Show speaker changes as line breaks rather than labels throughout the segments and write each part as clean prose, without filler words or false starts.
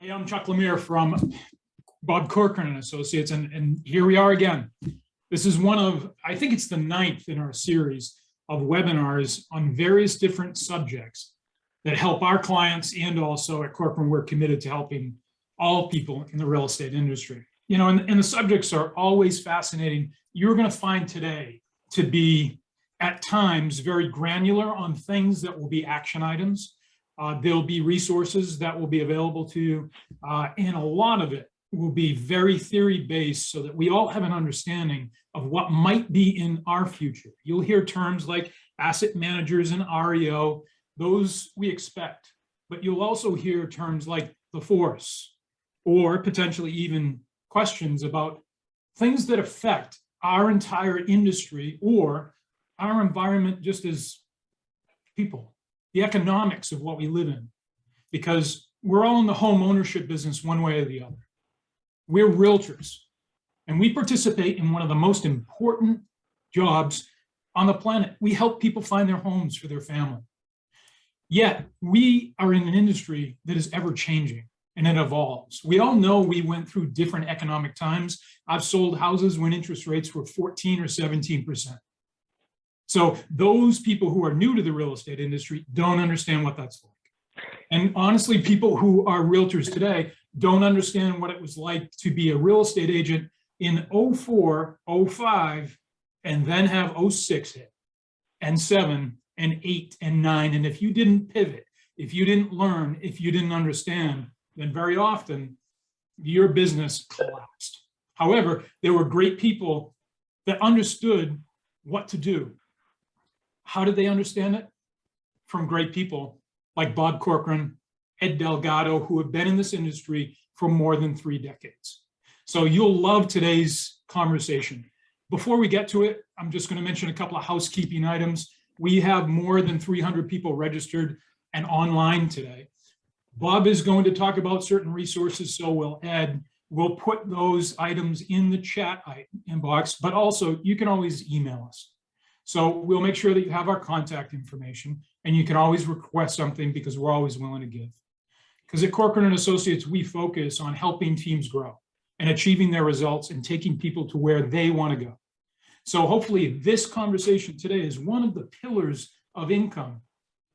Hey, I'm Chuck Lemire from Bob Corcoran Associates, and here we are again. This is one of, I think it's the 9th in our series of webinars on various different subjects that help our clients, and also at Corcoran, we're committed to helping all people in the real estate industry. You know, and the subjects are always fascinating. You're going to find today to be, at times, very granular on things that will be action items. There'll be resources that will be available to you, and a lot of it will be very theory-based so that we all have an understanding of what might be in our future. You'll hear terms like asset managers and REO, those we expect, but you'll also hear terms like the force, or potentially even questions about things that affect our entire industry or our environment just as people, the economics of what we live in, because we're all in the home ownership business one way or the other. We're realtors, and we participate in one of the most important jobs on the planet. We help people find their homes for their family. Yet we are in an industry that is ever changing and it evolves. We all know we went through different economic times. I've sold houses when interest rates were 14 or 17%. So those people who are new to the real estate industry don't understand what that's like. And honestly, people who are realtors today don't understand what it was like to be a real estate agent in 04, 05, and then have 06 hit, and 7, and 8, and 9. And if you didn't pivot, if you didn't learn, if you didn't understand, then very often your business collapsed. However, there were great people that understood what to do. How did they understand it? From great people like Bob Corcoran, Ed Delgado, who have been in this industry for more than 3 decades. So you'll love today's conversation. Before we get to it, I'm just going to mention a couple of housekeeping items. We have more than 300 people registered and online today. Bob is going to talk about certain resources, so will Ed. We'll put those items in the chat inbox, but also you can always email us. So we'll make sure that you have our contact information, and you can always request something because we're always willing to give. Because at Corcoran Associates, we focus on helping teams grow and achieving their results and taking people to where they want to go. So hopefully this conversation today is one of the pillars of income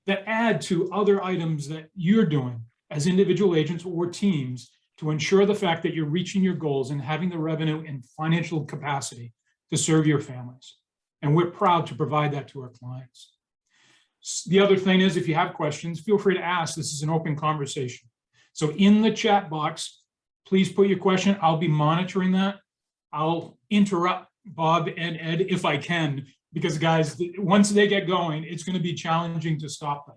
that add to other items that you're doing as individual agents or teams to ensure the fact that you're reaching your goals and having the revenue and financial capacity to serve your families. And we're proud to provide that to our clients. The other thing is, if you have questions, feel free to ask. This is an open conversation. So in the chat box, please put your question. I'll be monitoring that. I'll interrupt Bob and Ed if I can, because guys, once they get going, it's going to be challenging to stop them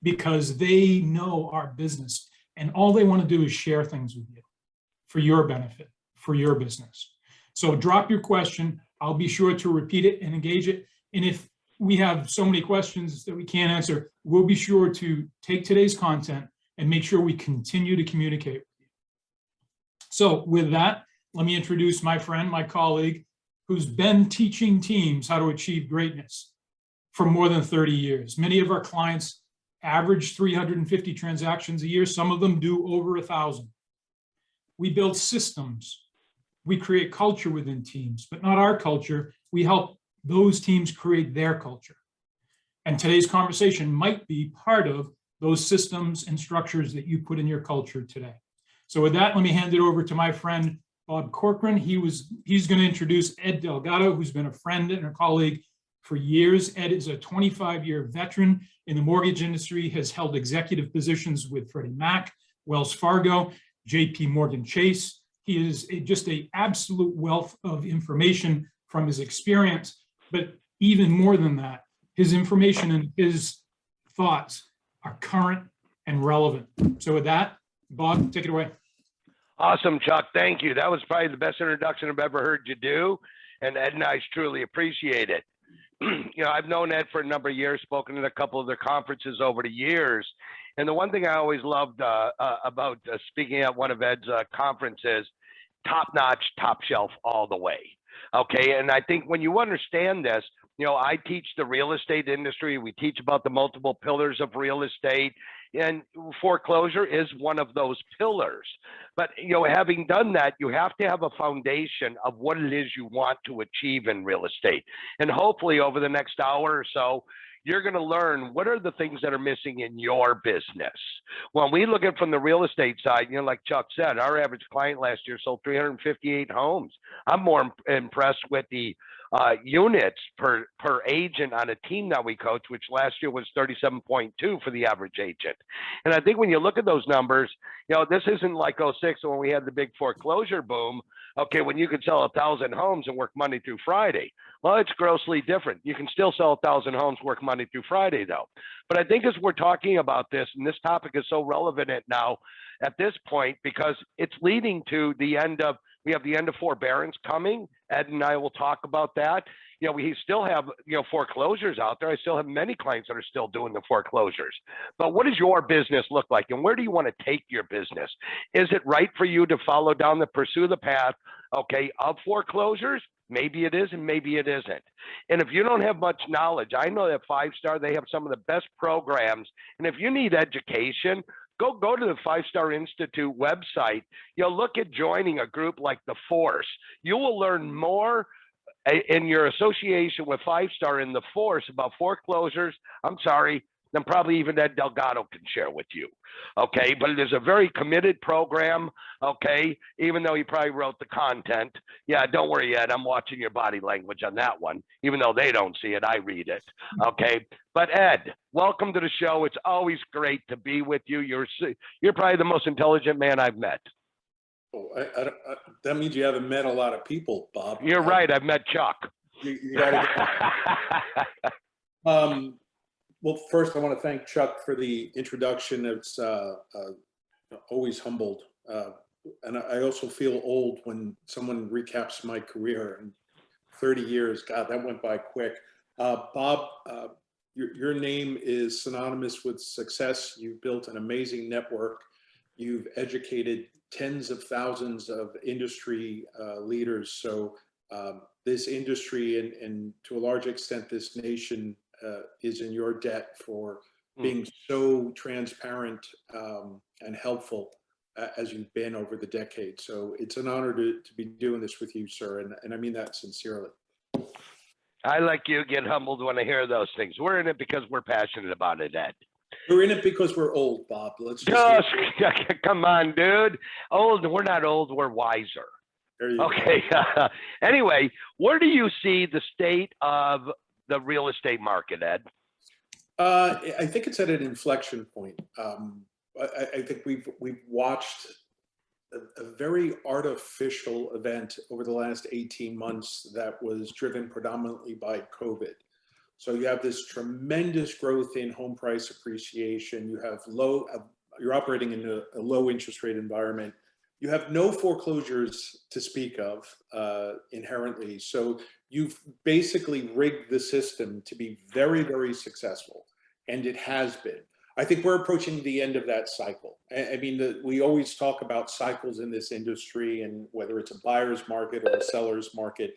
because they know our business and all they want to do is share things with you for your benefit, for your business. So drop your question. I'll be sure to repeat it and engage it. And if we have so many questions that we can't answer, we'll be sure to take today's content and make sure we continue to communicate with you. So with that, let me introduce my friend, my colleague, who's been teaching teams how to achieve greatness for more than 30 years. Many of our clients average 350 transactions a year. Some of them do over 1,000. We build systems. We create culture within teams, but not our culture. We help those teams create their culture. And today's conversation might be part of those systems and structures that you put in your culture today. So with that, let me hand it over to my friend, Bob Corcoran. He's going to introduce Ed Delgado, who's been a friend and a colleague for years. Ed is a 25-year veteran in the mortgage industry, has held executive positions with Freddie Mac, Wells Fargo, JP Morgan Chase. He is just an absolute wealth of information from his experience, but even more than that, his information and his thoughts are current and relevant. So with that, Bob, take it away.
Awesome, Chuck. Thank you. That was probably the best introduction I've ever heard you do, and Ed and I truly appreciate it. You know, I've known Ed for a number of years, spoken at a couple of their conferences over the years, and the one thing I always loved about speaking at one of Ed's conferences, top-notch, top shelf all the way. Okay, and I think when you understand this, you know, I teach the real estate industry. We teach about the multiple pillars of real estate. And foreclosure is one of those pillars. But, having done that, you have to have a foundation of what it is you want to achieve in real estate. And hopefully over the next hour or so, you're going to learn what are the things that are missing in your business. When we look at from the real estate side, like Chuck said, our average client last year sold 358 homes. I'm more impressed with the units per agent on a team that we coach, which last year was 37.2 for the average agent. And I think when you look at those numbers, this isn't like '06 when we had the big foreclosure boom. Okay, when you could sell 1,000 homes and work Monday through Friday. Well, it's grossly different. You can still sell 1,000 homes, work Monday through Friday, though. But I think as we're talking about this, and this topic is so relevant now at this point, because it's leading to we have the end of forbearance coming. Ed and I will talk about that. We still have, foreclosures out there. I still have many clients that are still doing the foreclosures. But what does your business look like? And where do you want to take your business? Is it right for you to pursue the path, of foreclosures? Maybe it is and maybe it isn't. And if you don't have much knowledge, I know that 5-Star, they have some of the best programs. And if you need education, go to the 5-Star Institute website. Look at joining a group like The Force. You will learn more in your association with 5-Star in The Force about foreclosures. I'm sorry, than probably even Ed Delgado can share with you. Okay, but it is a very committed program. Okay, even though he probably wrote the content. Yeah, don't worry, Ed. I'm watching your body language on that one. Even though they don't see it, I read it. Okay, but Ed, welcome to the show. It's always great to be with you. You're probably the most intelligent man I've met.
Oh, that means you haven't met a lot of people, Bob.
You're right. I've met Chuck.
You gotta well, first, I want to thank Chuck for the introduction. It's always humbled. And I also feel old when someone recaps my career. And 30 years, God, that went by quick. Bob, your name is synonymous with success. You've built an amazing network. You've educated tens of thousands of industry leaders. So this industry and to a large extent, this nation is in your debt for being so transparent and helpful as you've been over the decades. So it's an honor to be doing this with you, sir. And I mean that sincerely.
I, like you, get humbled when I hear those things. We're in it because we're passionate about it, Ed.
We're in it because we're old, Bob. Let's just
come on, dude. Old, we're not old, we're wiser.
There you
okay. Anyway, where do you see the state of the real estate market, Ed?
I think it's at an inflection point. I think we've watched a very artificial event over the last 18 months that was driven predominantly by COVID. So you have this tremendous growth in home price appreciation. You have you're operating in a low interest rate environment. You have no foreclosures to speak of inherently. So you've basically rigged the system to be very, very successful. And it has been. I think we're approaching the end of that cycle. I mean, we always talk about cycles in this industry, and whether it's a buyer's market or a seller's market.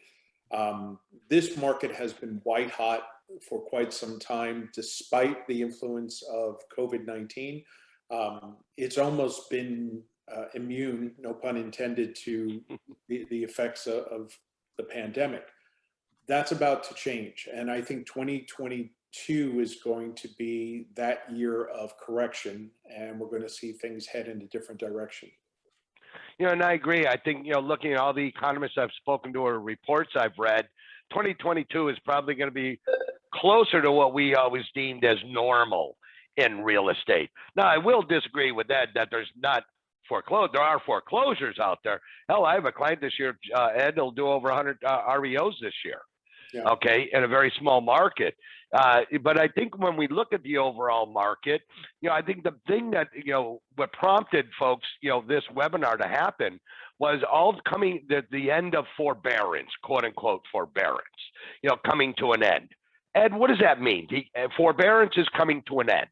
This market has been white hot for quite some time, despite the influence of COVID-19. It's almost been immune, no pun intended, to the effects of the pandemic. That's about to change. And I think 2022 is going to be that year of correction, and we're going to see things head in a different direction.
And I agree. I think, looking at all the economists I've spoken to or reports I've read, 2022 is probably going to be closer to what we always deemed as normal in real estate. Now, I will disagree with that there's not there are foreclosures out there. Hell, I have a client this year, Ed, will do over 100 REOs this year. Yeah. Okay, in a very small market. But I think when we look at the overall market, I think the thing that, what prompted folks, this webinar to happen was the end of forbearance, quote unquote forbearance, coming to an end. Ed, what does that mean? Forbearance is coming to an end.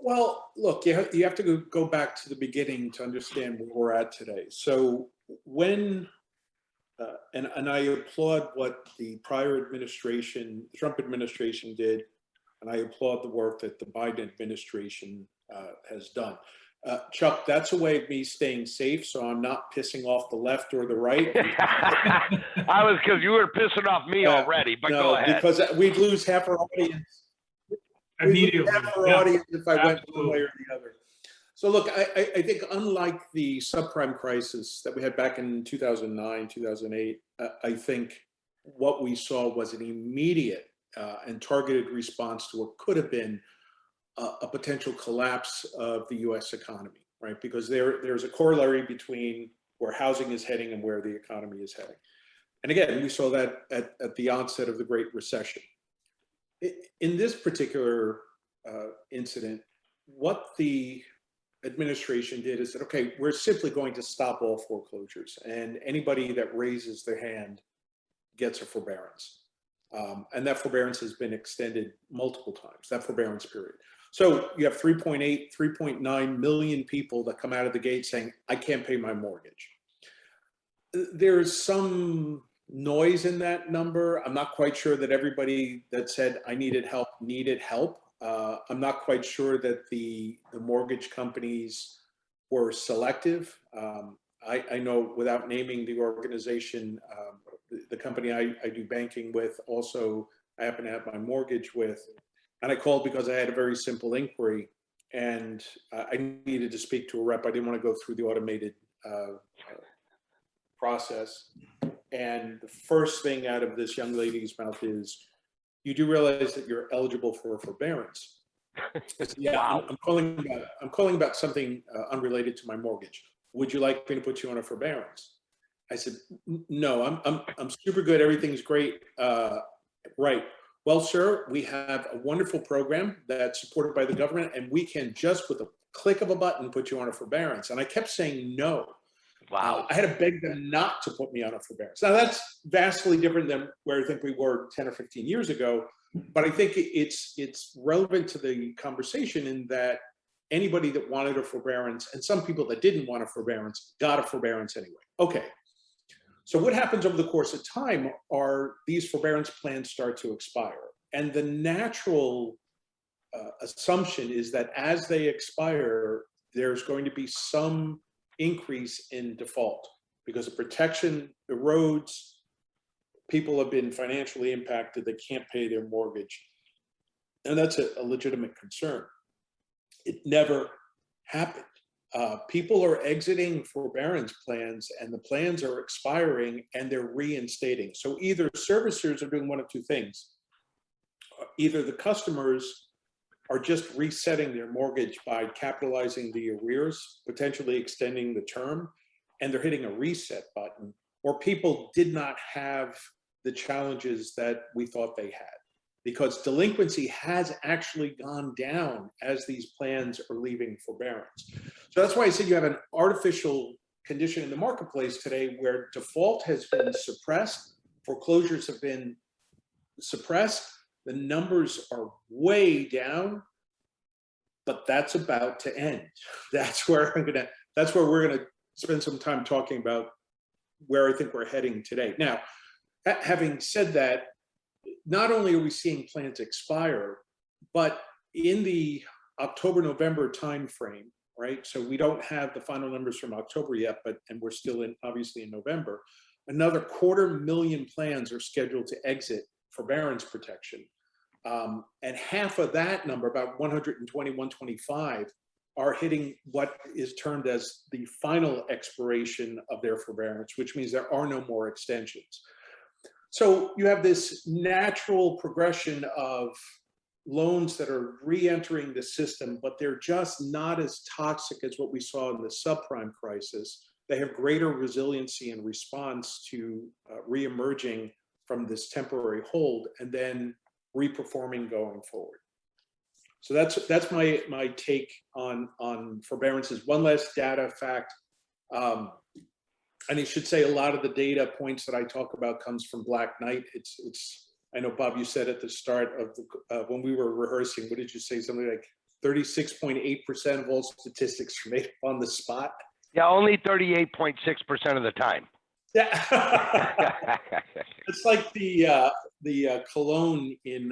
Well, look, you have to go back to the beginning to understand where we're at today. So when and I applaud what the prior administration, the Trump administration, did And I applaud the work that the Biden administration has done. Chuck, that's a way of me staying safe, so I'm not pissing off the left or the right.
I was, because you were pissing off me already, but go ahead.
Because we'd lose half our audience.
Immediately.
Half our
Yeah,
audience if I went one way
absolutely.
or the other. So look, I think unlike the subprime crisis that we had back in 2009, 2008, I think what we saw was an immediate and targeted response to what could have been a potential collapse of the US economy, right? Because there's a corollary between where housing is heading and where the economy is heading. And again, we saw that at the onset of the Great Recession. In this particular incident, what the administration did is that, okay, we're simply going to stop all foreclosures, and anybody that raises their hand gets a forbearance. And that forbearance has been extended multiple times, that forbearance period. So you have 3.8, 3.9 million people that come out of the gate saying, I can't pay my mortgage. There's some noise in that number. I'm not quite sure that everybody that said I needed help needed help. I'm not quite sure that the mortgage companies were selective. I know, without naming the organization, the company I do banking with, also I happen to have my mortgage with, and I called because I had a very simple inquiry, and I needed to speak to a rep. I didn't want to go through the automated process. And the first thing out of this young lady's mouth is, you do realize that you're eligible for a forbearance? I said, yeah, wow. I'm calling about something unrelated to my mortgage. Would you like me to put you on a forbearance? I said, no, I'm super good. Everything's great. Right. Well, sir, we have a wonderful program that's supported by the government, and we can just with a click of a button put you on a forbearance. And I kept saying no.
Wow.
I had to beg them not to put me on a forbearance. Now, that's vastly different than where I think we were 10 or 15 years ago, but I think it's relevant to the conversation in that anybody that wanted a forbearance, and some people that didn't want a forbearance, got a forbearance anyway. Okay. So what happens over the course of time are these forbearance plans start to expire. And the natural assumption is that as they expire, there's going to be some increase in default because the protection erodes. People have been financially impacted. They can't pay their mortgage. And that's a legitimate concern. It never happened. People are exiting forbearance plans, and the plans are expiring and they're reinstating. So either servicers are doing one of two things. Either the customers are just resetting their mortgage by capitalizing the arrears, potentially extending the term, and they're hitting a reset button, or people did not have the challenges that we thought they had, because delinquency has actually gone down as these plans are leaving forbearance. So that's why I said you have an artificial condition in the marketplace today where default has been suppressed, foreclosures have been suppressed, the numbers are way down, but that's about to end. That's where we're gonna spend some time talking about where I think we're heading today. Now, having said that, not only are we seeing plans expire, but in the October-November timeframe, right? So we don't have the final numbers from October yet, and we're still obviously in November. Another 250,000 plans are scheduled to exit forbearance protection. And half of that number, about 120, 125, are hitting what is termed as the final expiration of their forbearance, which means there are no more extensions. So you have this natural progression of loans that are re-entering the system, but they're just not as toxic as what we saw in the subprime crisis. They have greater resiliency and response to re-emerging from this temporary hold and then reperforming going forward. So that's my take on forbearances. One last data fact. And I should say a lot of the data points that I talk about comes from Black Knight. I know, Bob, you said at the start of when we were rehearsing, what did you say? Something like 36.8% of all statistics are made up on the spot.
Yeah, only 38.6% of the time.
Yeah. It's like the cologne in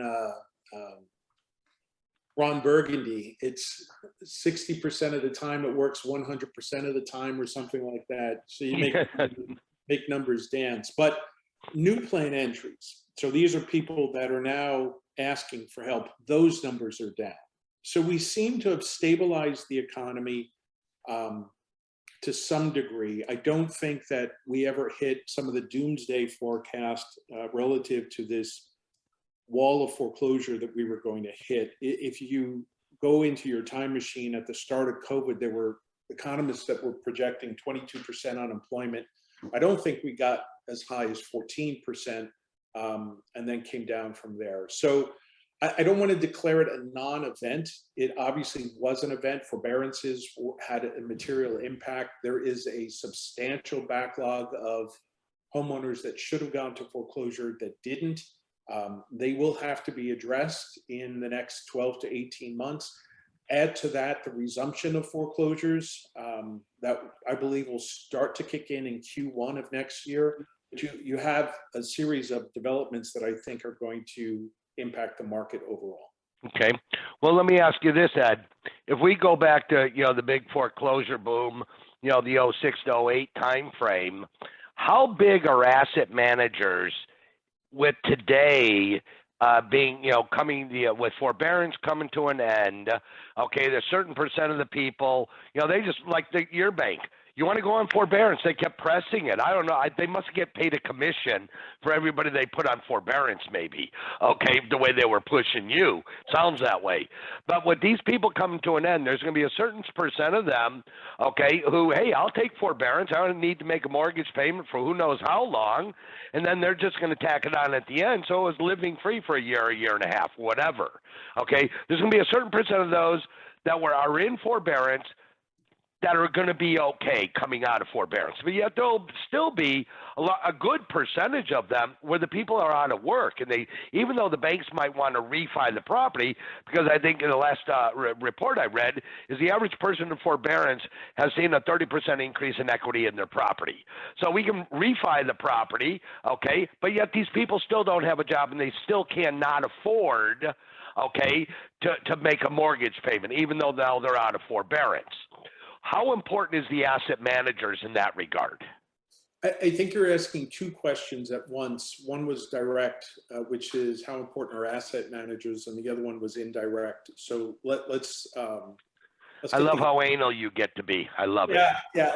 Ron Burgundy. It's 60% of the time it works 100% of the time or something like that. So you make numbers dance. But new plan entries. So these are people that are now asking for help. Those numbers are down. So we seem to have stabilized the economy to some degree. I don't think that we ever hit some of the doomsday forecast relative to this wall of foreclosure that we were going to hit. If you go into your time machine at the start of COVID, there were economists that were projecting 22% unemployment. I don't think we got as high as 14% and then came down from there. So I don't want to declare it a non-event. It obviously was an event. Forbearances had a material impact. There is a substantial backlog of homeowners that should have gone to foreclosure that didn't. They will have to be addressed in the next 12 to 18 months. Add to that the resumption of foreclosures that I believe will start to kick in Q1 of next year. You have a series of developments that I think are going to impact the market overall.
Okay. Well, let me ask you this, Ed. If we go back to, the big foreclosure boom, the 06 to 08 timeframe, how big are asset managers with today being, with forbearance coming to an end? Okay, there's a certain percent of the people, they just like your bank. You want to go on forbearance? They kept pressing it. I don't know. They must get paid a commission for everybody they put on forbearance, maybe. Okay, the way they were pushing you. Sounds that way. But with these people coming to an end, there's going to be a certain percent of them, okay, who, hey, I'll take forbearance. I don't need to make a mortgage payment for who knows how long. And then they're just going to tack it on at the end. So it was living free for a year and a half, whatever. Okay, there's going to be a certain percent of those that are in forbearance that are going to be okay coming out of forbearance. But yet there'll still be a good percentage of them where the people are out of work. And even though the banks might want to refi the property, because I think in the last report I read is the average person in forbearance has seen a 30% increase in equity in their property. So we can refi the property, okay, but yet these people still don't have a job and they still cannot afford, okay, to make a mortgage payment, even though now they're out of forbearance. How important is the asset managers in that regard?
I think you're asking two questions at once. One was direct, which is how important are asset managers, and the other one was indirect. So let's.
I love how anal you get to be. I love it.
Yeah.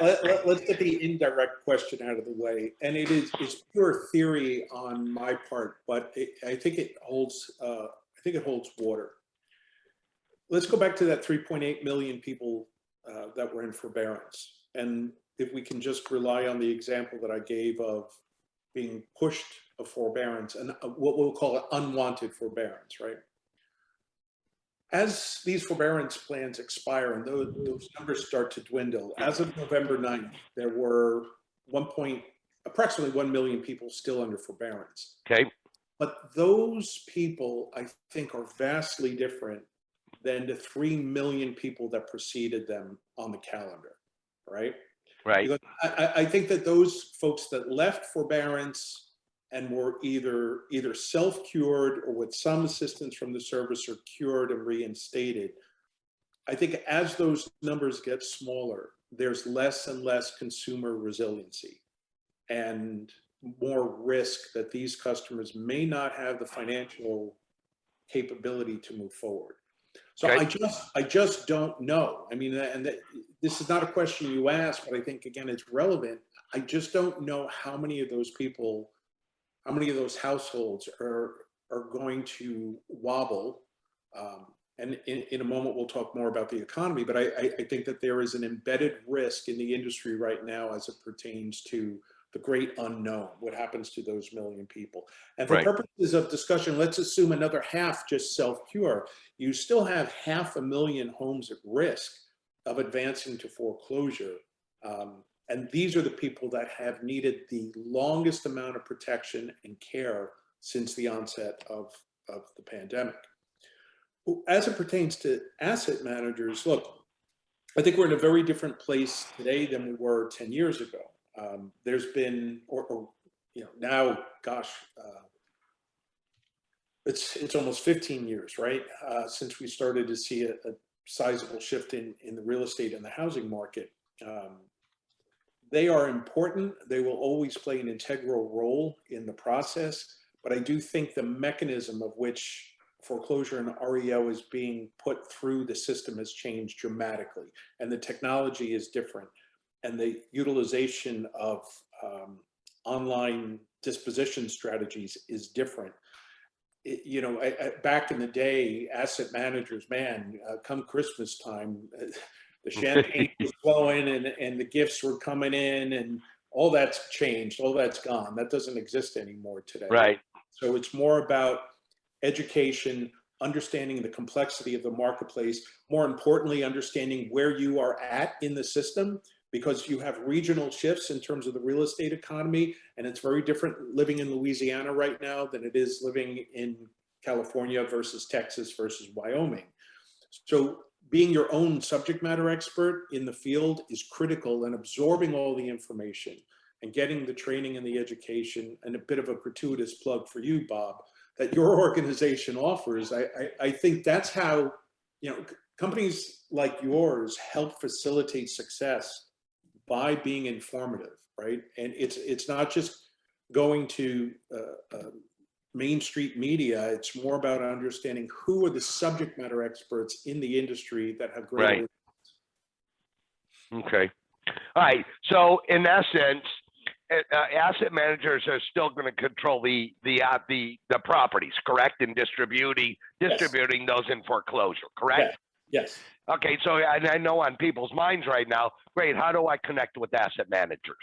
Let's get the indirect question out of the way, and it's pure theory on my part, but I think it holds. I think it holds water. Let's go back to that 3.8 million people that were in forbearance. And if we can just rely on the example that I gave of being pushed of forbearance and what we'll call it unwanted forbearance, right? As these forbearance plans expire and those numbers start to dwindle, as of November 9th, there were approximately 1 million people still under forbearance.
Okay.
But those people, I think, are vastly different than the 3 million people that preceded them on the calendar, right?
Right.
Because I think that those folks that left forbearance and were either self-cured or with some assistance from the servicer cured and reinstated, I think as those numbers get smaller, there's less and less consumer resiliency and more risk that these customers may not have the financial capability to move forward. So okay. I just don't know. I mean, this is not a question you asked, but I think, again, it's relevant. I just don't know how many of those people, how many of those households are going to wobble. And in a moment, we'll talk more about the economy, but I think that there is an embedded risk in the industry right now as it pertains to the great unknown, what happens to those million people. And for purposes of discussion, let's assume another half just self-cure. You still have 500,000 homes at risk of advancing to foreclosure. And these are the people that have needed the longest amount of protection and care since the onset of the pandemic. As it pertains to asset managers, look, I think we're in a very different place today than we were 10 years ago. There's been, now, gosh, it's almost 15 years, right? Since we started to see a sizable shift in the real estate and the housing market. They are important. They will always play an integral role in the process. But I do think the mechanism of which foreclosure and REO is being put through the system has changed dramatically. And the technology is different. And the utilization of online disposition strategies is different. Back in the day, asset managers, man, come Christmas time, the champagne was flowing and the gifts were coming in, and all that's changed. All that's gone. That doesn't exist anymore today.
Right.
So it's more about education, understanding the complexity of the marketplace, more importantly, understanding where you are at in the system, because you have regional shifts in terms of the real estate economy, and it's very different living in Louisiana right now than it is living in California versus Texas versus Wyoming. So being your own subject matter expert in the field is critical, and absorbing all the information and getting the training and the education, and a bit of a gratuitous plug for you, Bob, that your organization offers. I think that's how, companies like yours help facilitate success by being informative, right? And it's not just going to Main Street media. It's more about understanding who are the subject matter experts in the industry that have great.
Right. Okay. All right. So in essence, asset managers are still going to control the properties, correct? And distributing those in foreclosure, correct?
Yes.
Okay, so I know on people's minds right now, great, how do I connect with asset managers?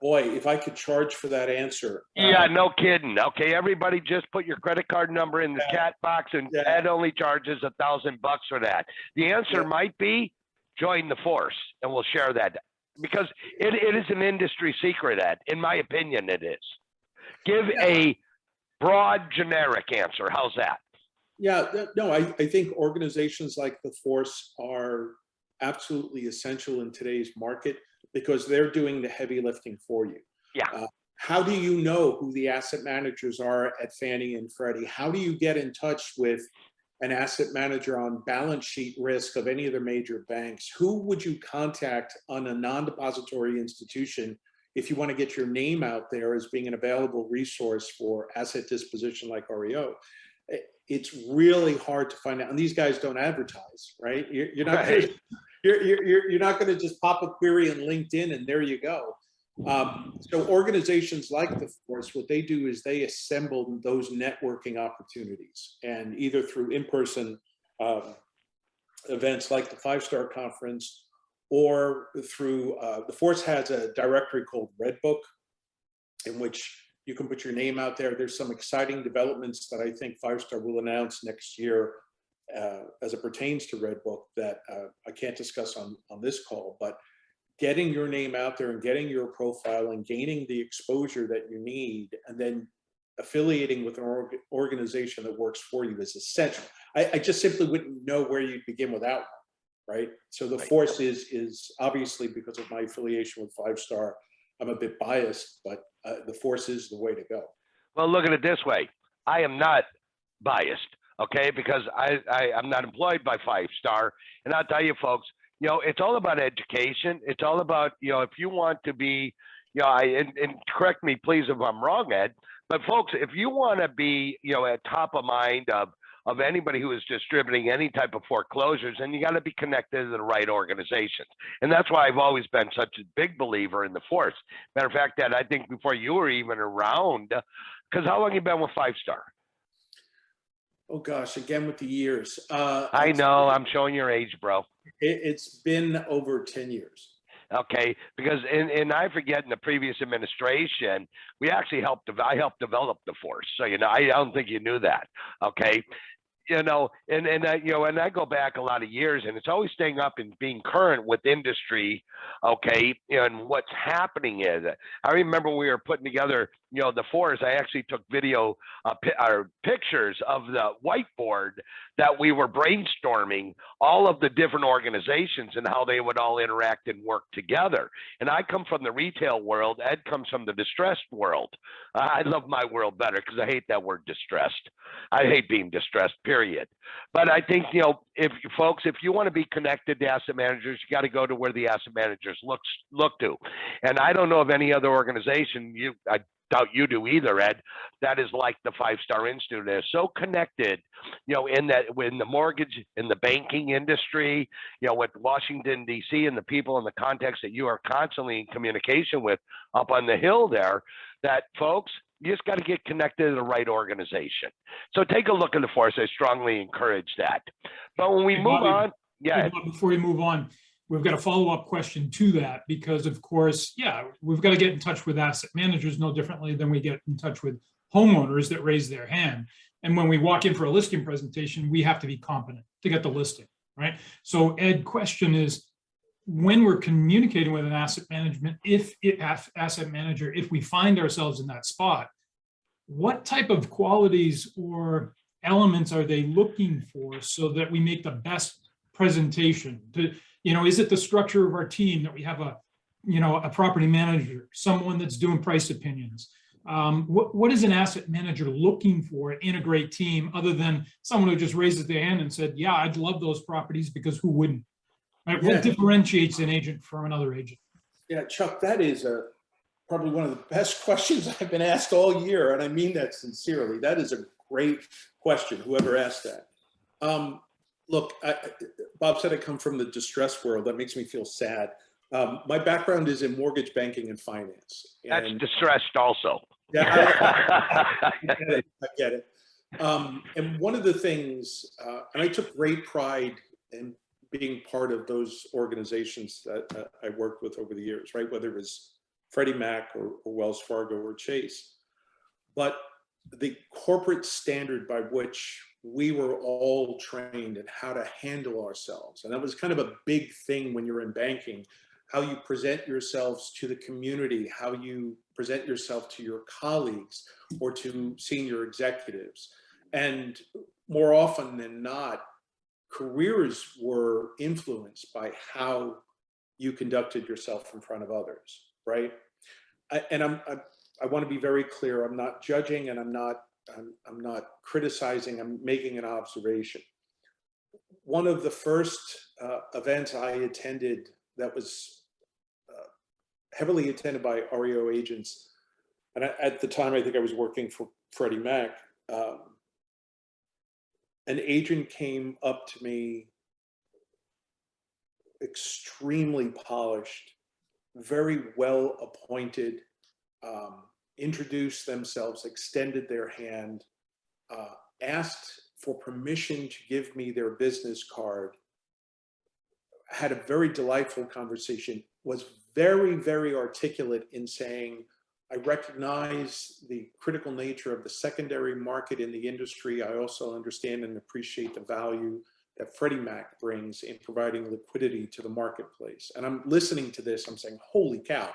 Boy, if I could charge for that answer.
Yeah, no kidding. Okay, everybody just put your credit card number in the chat box, and Ed only charges $1,000 for that. The answer might be join the force, and we'll share that, because it is an industry secret, Ed. In my opinion, it is. Give a broad, generic answer. How's that?
Yeah, no, I think organizations like the Force are absolutely essential in today's market, because they're doing the heavy lifting for you.
Yeah.
How do you know who the asset managers are at Fannie and Freddie? How do you get in touch with an asset manager on balance sheet risk of any of the major banks? Who would you contact on a non-depository institution if you want to get your name out there as being an available resource for asset disposition like REO? It's really hard to find out, and these guys don't advertise, right? You're not
right.
you're not going to just pop a query in LinkedIn and there you go. So organizations like the Force, what they do is they assemble those networking opportunities, and either through in-person events like the 5-Star Conference, or through the Force has a directory called Redbook, in which you can put your name out there. There's some exciting developments that I think 5-Star will announce next year as it pertains to Redbook that I can't discuss on this call, but getting your name out there and getting your profile and gaining the exposure that you need, and then affiliating with an organization that works for you is essential. I just simply wouldn't know where you'd begin without one, right? So the Force is obviously, because of my affiliation with 5-Star, I'm a bit biased, but the Force is the way to go.
Well, look at it this way. I am not biased, okay, because I'm not employed by 5-Star. And I'll tell you, folks, it's all about education. It's all about, if you want to be, and correct me, please, if I'm wrong, Ed, but folks, if you want to be, at top of mind of anybody who is distributing any type of foreclosures, and you got to be connected to the right organizations. And that's why I've always been such a big believer in the Force. Matter of fact, Ed, I think before you were even around, because how long have you been with 5-Star?
Oh gosh, again with the years.
I know, I'm showing your age, bro.
It's been over 10 years.
Okay, because and I forget, in the previous administration, I helped develop the Force. So I don't think you knew that. Okay, and I go back a lot of years, and it's always staying up and being current with industry. Okay, and what's happening is, I remember we were putting together, the forest, I actually took video or pictures of the whiteboard that we were brainstorming all of the different organizations and how they would all interact and work together. And I come from the retail world. Ed comes from the distressed world. I love my world better because I hate that word distressed. I hate being distressed, period. But I think, if you want to be connected to asset managers, you got to go to where the asset managers look to. And I don't know of any other organization, I doubt you do either, Ed, that is like the Five Star Institute. They're so connected, in the mortgage, in the banking industry, with Washington, D.C. and the people and the contacts that you are constantly in communication with up on the Hill there, that folks, you just got to get connected to the right organization. So take a look in the forest. I strongly encourage that. But when we move on, yeah.
Before we move on, we've got a follow-up question to that because, of course, we've got to get in touch with asset managers no differently than we get in touch with homeowners that raise their hand. And when we walk in for a listing presentation, we have to be competent to get the listing, right? So, Ed, question is, when we're communicating with an asset manager, if we find ourselves in that spot, what type of qualities or elements are they looking for so that we make the best presentation? Is it the structure of our team that we have a property manager, someone that's doing price opinions? What is an asset manager looking for in a great team other than someone who just raises their hand and said, yeah, I'd love those properties because who wouldn't? Right? What differentiates an agent from another agent? Yeah,
Chuck, that is probably one of the best questions I've been asked all year, and I mean that sincerely. That is a great question, whoever asked that. Look, Bob said I come from the distressed world. That makes me feel sad. My background is in mortgage banking and finance.
That's distressed also.
Yeah, I get it. And one of the things, and I took great pride in being part of those organizations that I worked with over the years, right? Whether it was Freddie Mac or Wells Fargo or Chase. But the corporate standard by which we were all trained in how to handle ourselves. And that was kind of a big thing when you're in banking, how you present yourselves to the community, how you present yourself to your colleagues or to senior executives. And more often than not, careers were influenced by how you conducted yourself in front of others, right? I want to be very clear. I'm not judging and I'm not criticizing. I'm making an observation. One of the first events I attended that was heavily attended by REO agents, and at the time I think I was working for Freddie Mac. An agent came up to me, extremely polished, very well appointed, introduced themselves, extended their hand, asked for permission to give me their business card, had a very delightful conversation, was very, very articulate in saying, I recognize the critical nature of the secondary market in the industry. I also understand and appreciate the value that Freddie Mac brings in providing liquidity to the marketplace. And I'm listening to this, I'm saying, holy cow,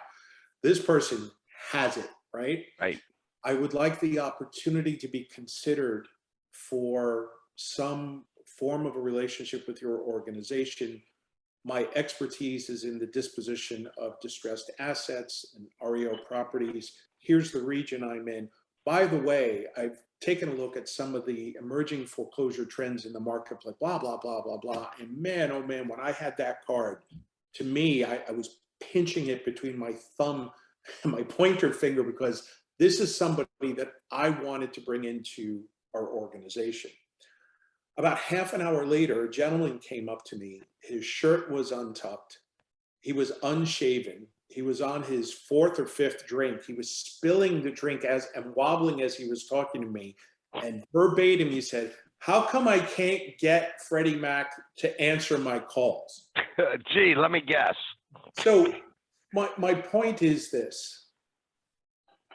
this person has it, right?
Right.
I would like the opportunity to be considered for some form of a relationship with your organization. My expertise is in the disposition of distressed assets and REO properties. Here's the region I'm in. By the way, I've taken a look at some of the emerging foreclosure trends in the marketplace, blah, blah, blah, blah, blah. And man, oh man, when I had that card, to me, I was pinching it between my thumb and my pointer finger because this is somebody that I wanted to bring into our organization. About half an hour later, a gentleman came up to me. His shirt was untucked. He was unshaven. He was on his fourth or fifth drink. He was spilling the drink and wobbling as he was talking to me. And verbatim, he said, how come I can't get Freddie Mac to answer my calls?
Gee, let me guess.
So my point is this.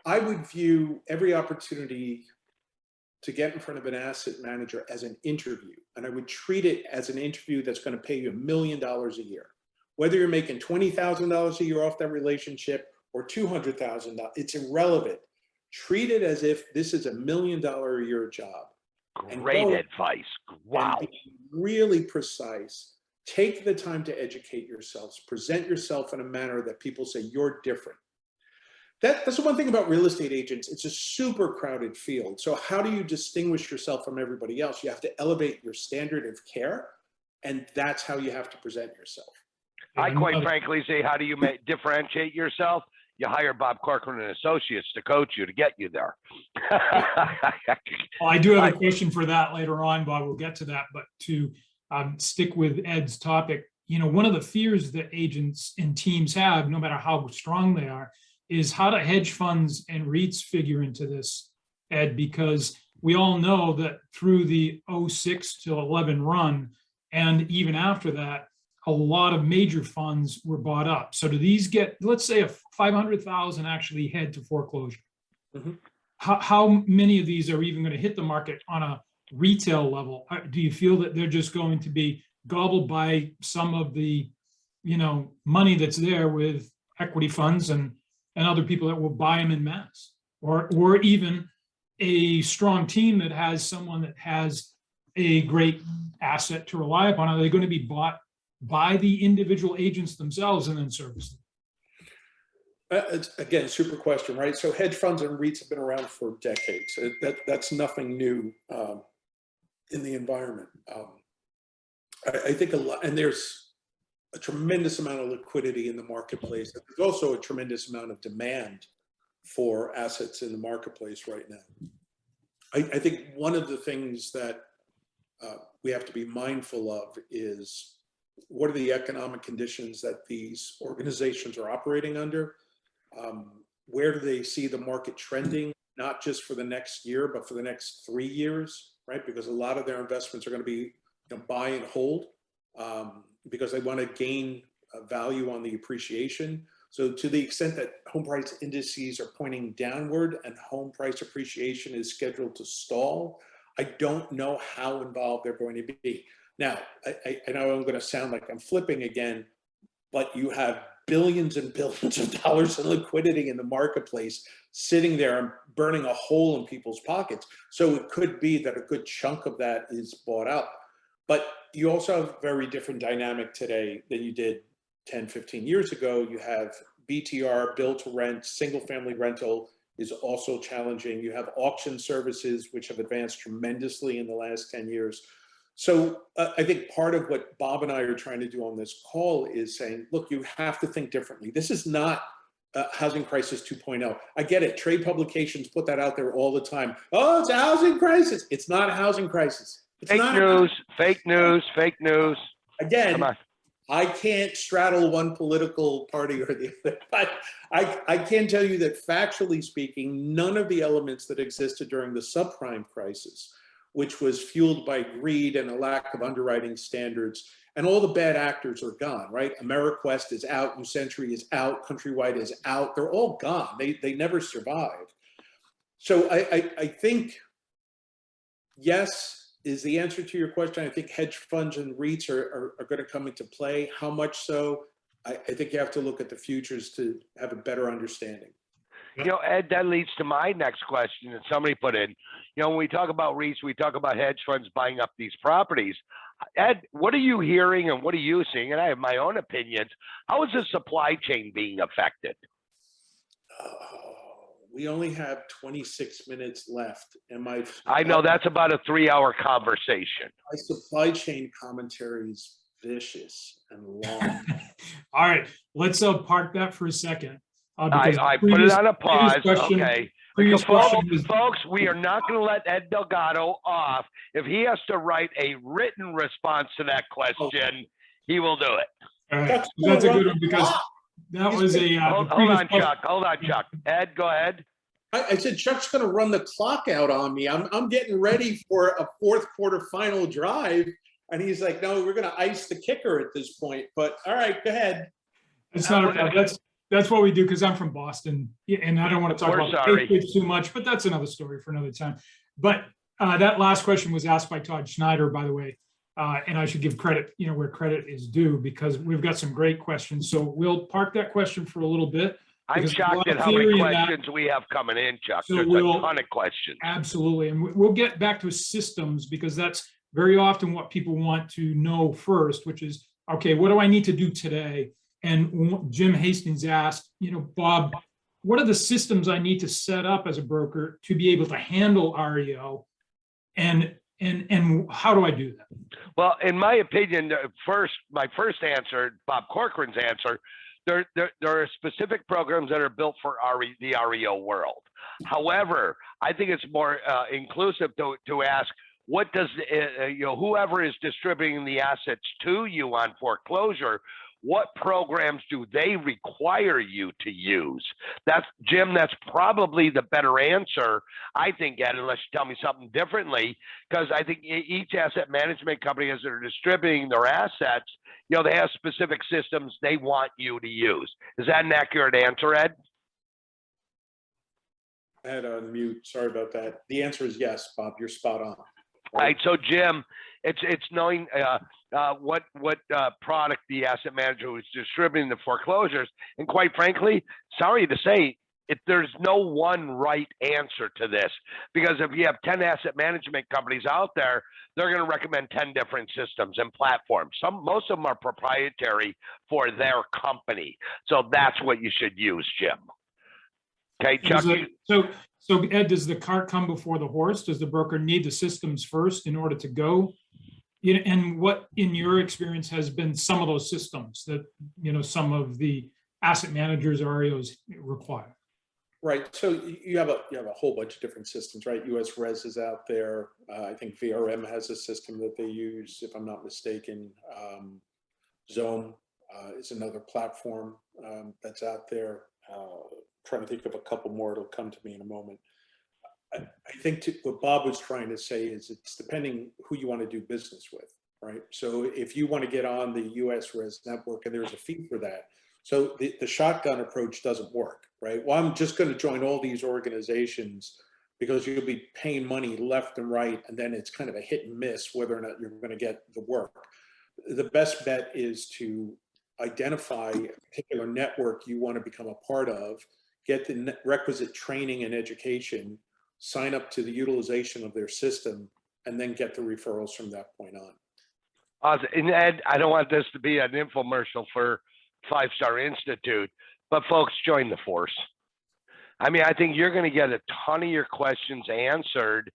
I would view every opportunity to get in front of an asset manager as an interview. And I would treat it as an interview that's going to pay you $1 million a year. Whether you're making $20,000 a year off that relationship or $200,000, it's irrelevant. Treat it as if this is $1 million a year job.
Great advice. Wow.
And be really precise. Take the time to educate yourselves. Present yourself in a manner that people say you're different. That's the one thing about real estate agents. It's a super crowded field. So how do you distinguish yourself from everybody else? You have to elevate your standard of care, and that's how you have to present yourself.
I quite frankly say, how do you differentiate yourself? You hire Bob Corcoran and Associates to coach you to get you there.
Well, I do have a question for that later on, Bob. We'll get to that, but to stick with Ed's topic, you know, one of the fears that agents and teams have, no matter how strong they are, is how do hedge funds and REITs figure into this, Ed? Because we all know that through the 06 to 11 run, and even after that, a lot of major funds were bought up. So do these get, let's say, a 500,000 actually head to foreclosure?
Mm-hmm.
How many of these are even going to hit the market on a retail level? Do you feel that they're just going to be gobbled by some of the, you know, money that's there with equity funds and other people that will buy them in mass, or even a strong team that has someone that has a great asset to rely upon? Are they going to be bought by the individual agents themselves and then serviced?
It's, again, super question, right? So hedge funds and REITs have been around for decades. That's nothing new in the environment. I think a lot, and there's a tremendous amount of liquidity in the marketplace. There's also a tremendous amount of demand for assets in the marketplace right now. I think one of the things that we have to be mindful of is, what are the economic conditions that these organizations are operating under? Where do they see the market trending, not just for the next year, but for the next 3 years, right? Because a lot of their investments are going to be, you know, buy and hold, because they want to gain value on the appreciation. So to the extent that home price indices are pointing downward and home price appreciation is scheduled to stall, I don't know how involved they're going to be. Now, I know I'm going to sound like I'm flipping again, but you have billions and billions of dollars in liquidity in the marketplace sitting there and burning a hole in people's pockets. So it could be that a good chunk of that is bought up. But you also have a very different dynamic today than you did 10, 15 years ago. You have BTR, build to rent, single family rental is also challenging. You have auction services, which have advanced tremendously in the last 10 years. So I think part of what Bob and I are trying to do on this call is saying, look, you have to think differently. This is not housing crisis 2.0. I get it. Trade publications put that out there all the time. Oh, it's a housing crisis. It's not a housing crisis. It's
fake news, fake news, fake news.
Again, I can't straddle one political party or the other, but I can tell you that factually speaking, none of the elements that existed during the subprime crisis, which was fueled by greed and a lack of underwriting standards, and all the bad actors are gone, right? AmeriQuest is out, New Century is out, Countrywide is out. They're all gone. They never survived. So I think, yes, is the answer to your question. I think hedge funds and REITs are going to come into play. How much so? I think you have to look at the futures to have a better understanding.
You know, Ed, that leads to my next question that somebody put in. You know, when we talk about REITs, we talk about hedge funds buying up these properties. Ed, what are you hearing and what are you seeing? And I have my own opinions. How is the supply chain being affected?
We only have 26 minutes left. And
I know that's about a 3-hour conversation.
My supply chain commentary is vicious and long.
All right, let's park that for a second.
I put it on a pause. Okay.
Was,
folks, we are not going to let Ed Delgado off. If he has to write a written response to that question, he will do it.
All right. That's a good one because that was a.
Hold on, Chuck. Ed, go ahead.
I said, Chuck's going to run the clock out on me. I'm getting ready for a fourth quarter final drive. And he's like, no, we're going to ice the kicker at this point. But all right, go ahead.
It's not, that's what we do because I'm from Boston. And I don't want to talk about Patriots too much, but that's another story for another time. But that last question was asked by Todd Schneider, by the way. And I should give credit, where credit is due because we've got some great questions. So we'll park that question for a little bit.
I'm
Because there's a lot
shocked at
of
how many
theory in that.
questions we have coming in, Chuck.
So
There's a ton of questions.
Absolutely. And we'll get back to systems because that's very often what people want to know first, which is, okay, what do I need to do today? And Jim Hastings asked, Bob, what are the systems I need to set up as a broker to be able to handle REO? And how do I do that?
Well, in my opinion, my first answer, Bob Corcoran's answer, there are specific programs that are built for the REO world. However, I think it's more inclusive to ask, what does whoever is distributing the assets to you on foreclosure, what programs do they require you to use? That's Jim, that's probably the better answer, I think, Ed, unless you tell me something differently, because I think each asset management company, as they're distributing their assets, they have specific systems they want you to use. Is that an accurate answer, Ed?
I had on mute. Sorry about that. The answer is yes, Bob. You're spot on.
All right, so Jim, it's knowing what product the asset manager is distributing the foreclosures, and quite frankly, sorry to say, there's no one right answer to this, because if you have 10 asset management companies out there, they're going to recommend 10 different systems and platforms. Most of them are proprietary for their company, so that's what you should use, Jim. Okay, Chuck.
So Ed, does the cart come before the horse? Does the broker need the systems first in order to go? And what, in your experience, has been some of those systems that some of the asset managers or REOs require?
Right. So you have a whole bunch of different systems, right? US Res is out there. I think VRM has a system that they use, if I'm not mistaken. Zome is another platform that's out there. Trying to think of a couple more. It'll come to me in a moment. I think what Bob was trying to say is it's depending who you want to do business with, right? So if you want to get on the US Res network, and there's a fee for that. So the shotgun approach doesn't work, right? Well, I'm just going to join all these organizations because you'll be paying money left and right, and then it's kind of a hit and miss whether or not you're going to get the work. The best bet is to identify a particular network you want to become a part of, get the requisite training and education, sign up to the utilization of their system, and then get the referrals from that point on.
Awesome. And Ed, I don't want this to be an infomercial for Five Star Institute, but folks, join the force. I mean, I think you're going to get a ton of your questions answered,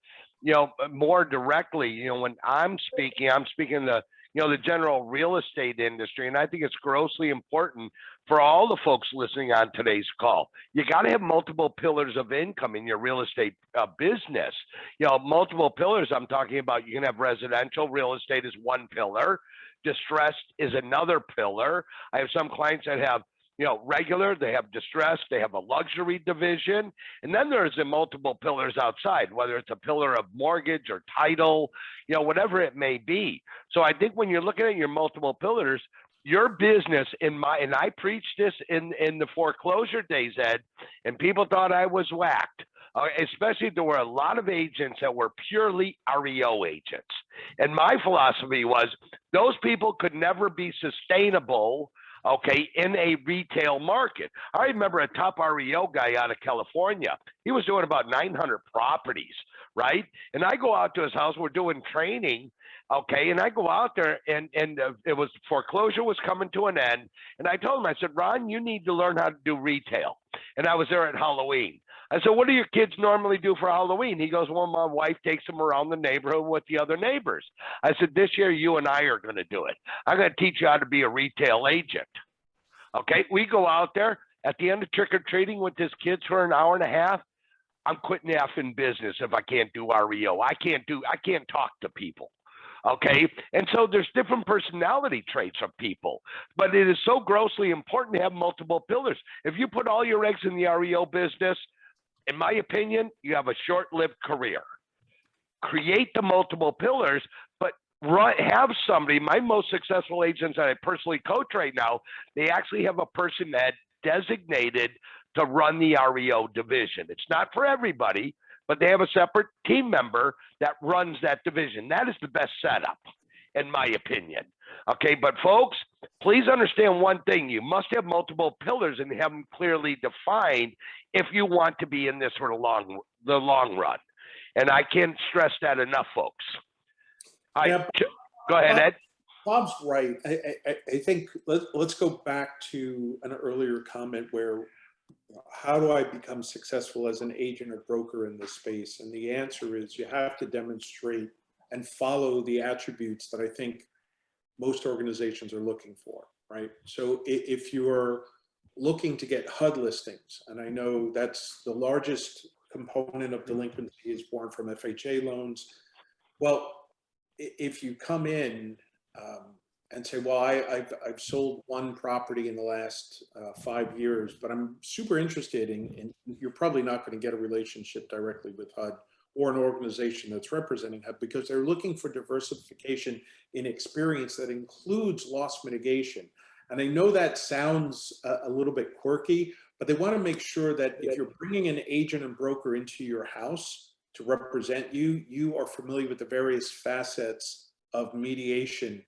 more directly. When I'm speaking the general real estate industry, and I think it's grossly important for all the folks listening on today's call. You got to have multiple pillars of income in your real estate business. Multiple pillars. I'm talking about, you can have residential real estate is one pillar, distressed is another pillar. I have some clients that have regular, they have distressed, they have a luxury division, and then there's the multiple pillars outside, whether it's a pillar of mortgage or title, whatever it may be. So I think when you're looking at your multiple pillars, your business and I preached this in the foreclosure days, Ed, and people thought I was whacked. Especially there were a lot of agents that were purely REO agents. And my philosophy was those people could never be sustainable, in a retail market. I remember a top REO guy out of California. He was doing about 900 properties, right? And I go out to his house, we're doing training, and I go out there and it was foreclosure was coming to an end. And I told him, I said, Ron, you need to learn how to do retail. And I was there at Halloween. I said, what do your kids normally do for Halloween? He goes, well, my wife takes them around the neighborhood with the other neighbors. I said, this year, you and I are going to do it. I'm going to teach you how to be a retail agent. We go out there at the end of trick-or-treating with his kids for an hour and a half. I'm quitting effing business if I can't do REO. I can't talk to people. And so there's different personality traits of people, but it is so grossly important to have multiple pillars. If you put all your eggs in the REO business, in my opinion, you have a short-lived career. Create the multiple pillars, but have somebody, my most successful agents that I personally coach right now, they actually have a person that designated to run the REO division. It's not for everybody, but they have a separate team member that runs that division. That is the best setup. in my opinion. Okay, but folks, please understand one thing. You must have multiple pillars and have them clearly defined if you want to be in this for the long run. And I can't stress that enough, folks. Go ahead, Ed.
Bob's right. I think let's go back to an earlier comment where, how do I become successful as an agent or broker in this space? And the answer is you have to demonstrate and follow the attributes that I think most organizations are looking for, right? So if you're looking to get HUD listings, and I know that's the largest component of delinquency is born from FHA loans. Well, if you come in and say, well, I've sold one property in the last 5 years, but I'm super interested in, you're probably not going to get a relationship directly with HUD or an organization that's representing HUD, because they're looking for diversification in experience that includes loss mitigation. And I know that sounds a little bit quirky, but they want to make sure that if you're bringing an agent and broker into your house to represent you, you are familiar with the various facets of mediation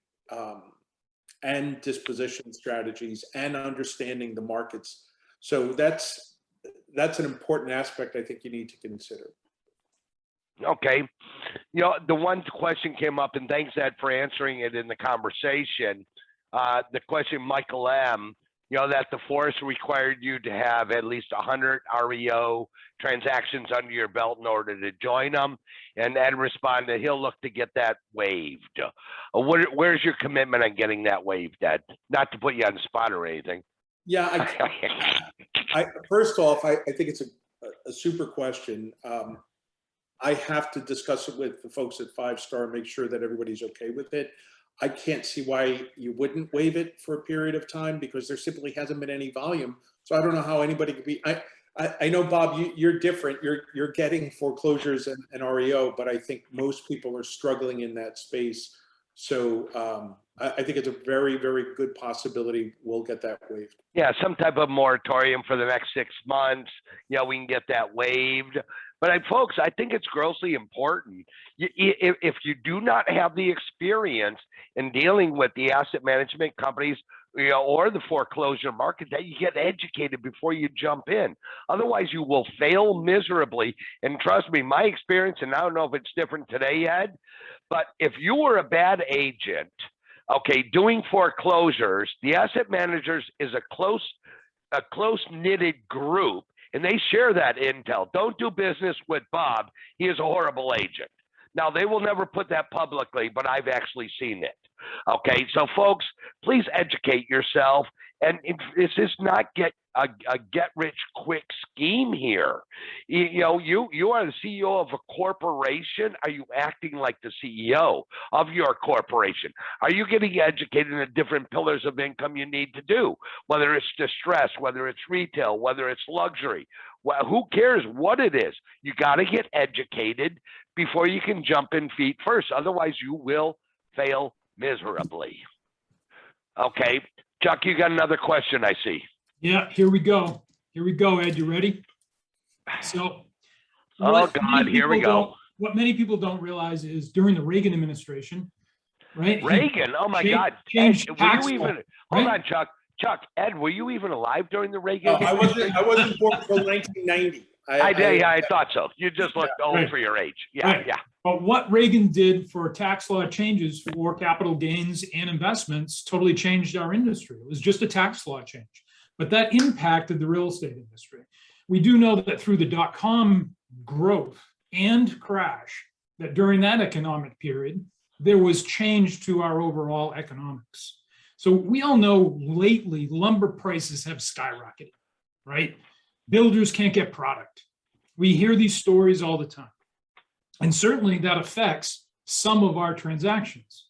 and disposition strategies and understanding the markets. So that's an important aspect I think you need to consider.
Okay. You know, the one question came up, and thanks, Ed, for answering it in the conversation. The question, Michael M., you know, that the force required you to have at least 100 REO transactions under your belt in order to join them. And Ed responded, he'll look to get that waived. Where's your commitment on getting that waived, Ed? Not to put you on the spot or anything.
Yeah, first off, I think it's a super question. I have to discuss it with the folks at 5 Star, make sure that everybody's okay with it. I can't see why you wouldn't waive it for a period of time, because there simply hasn't been any volume. So I don't know how anybody could be. I know, Bob, you're different. You're getting foreclosures and REO, but I think most people are struggling in that space. So I think it's a very, very good possibility we'll get that waived.
Yeah, some type of moratorium for the next 6 months. Yeah, we can get that waived. But folks, I think it's grossly important. If you do not have the experience in dealing with the asset management companies, you know, or the foreclosure market, that you get educated before you jump in. Otherwise, you will fail miserably. And trust me, my experience, and I don't know if it's different today, Ed, but if you were a bad agent, okay, doing foreclosures, the asset managers is a close knitted group, and they share that intel. Don't do business with Bob. He is a horrible agent. Now, they will never put that publicly, but I've actually seen it. Okay, so folks, please educate yourself. And this is not a get-rich-quick scheme here. You know, you are the CEO of a corporation. Are you acting like the CEO of your corporation? Are you getting educated in the different pillars of income you need to do? Whether it's distress, whether it's retail, whether it's luxury. Well, who cares what it is? You got to get educated before you can jump in feet first. Otherwise, you will fail miserably. Okay. Chuck, you got another question, I see.
Yeah, here we go. Here we go, Ed. You ready? So,
oh God, here we go.
What many people don't realize is during the Reagan administration, right?
Reagan, oh my God. Ed, were you even, hold on, Chuck. Chuck, Ed, were you even alive during the Reagan?
I wasn't born until 1990.
I thought so. You just looked old for your age. Yeah, yeah.
But what Reagan did for tax law changes for capital gains and investments totally changed our industry. It was just a tax law change, but that impacted the real estate industry. We do know that through the dot-com growth and crash, that during that economic period, there was change to our overall economics. So we all know lately lumber prices have skyrocketed, right? Builders can't get product. We hear these stories all the time. And certainly that affects some of our transactions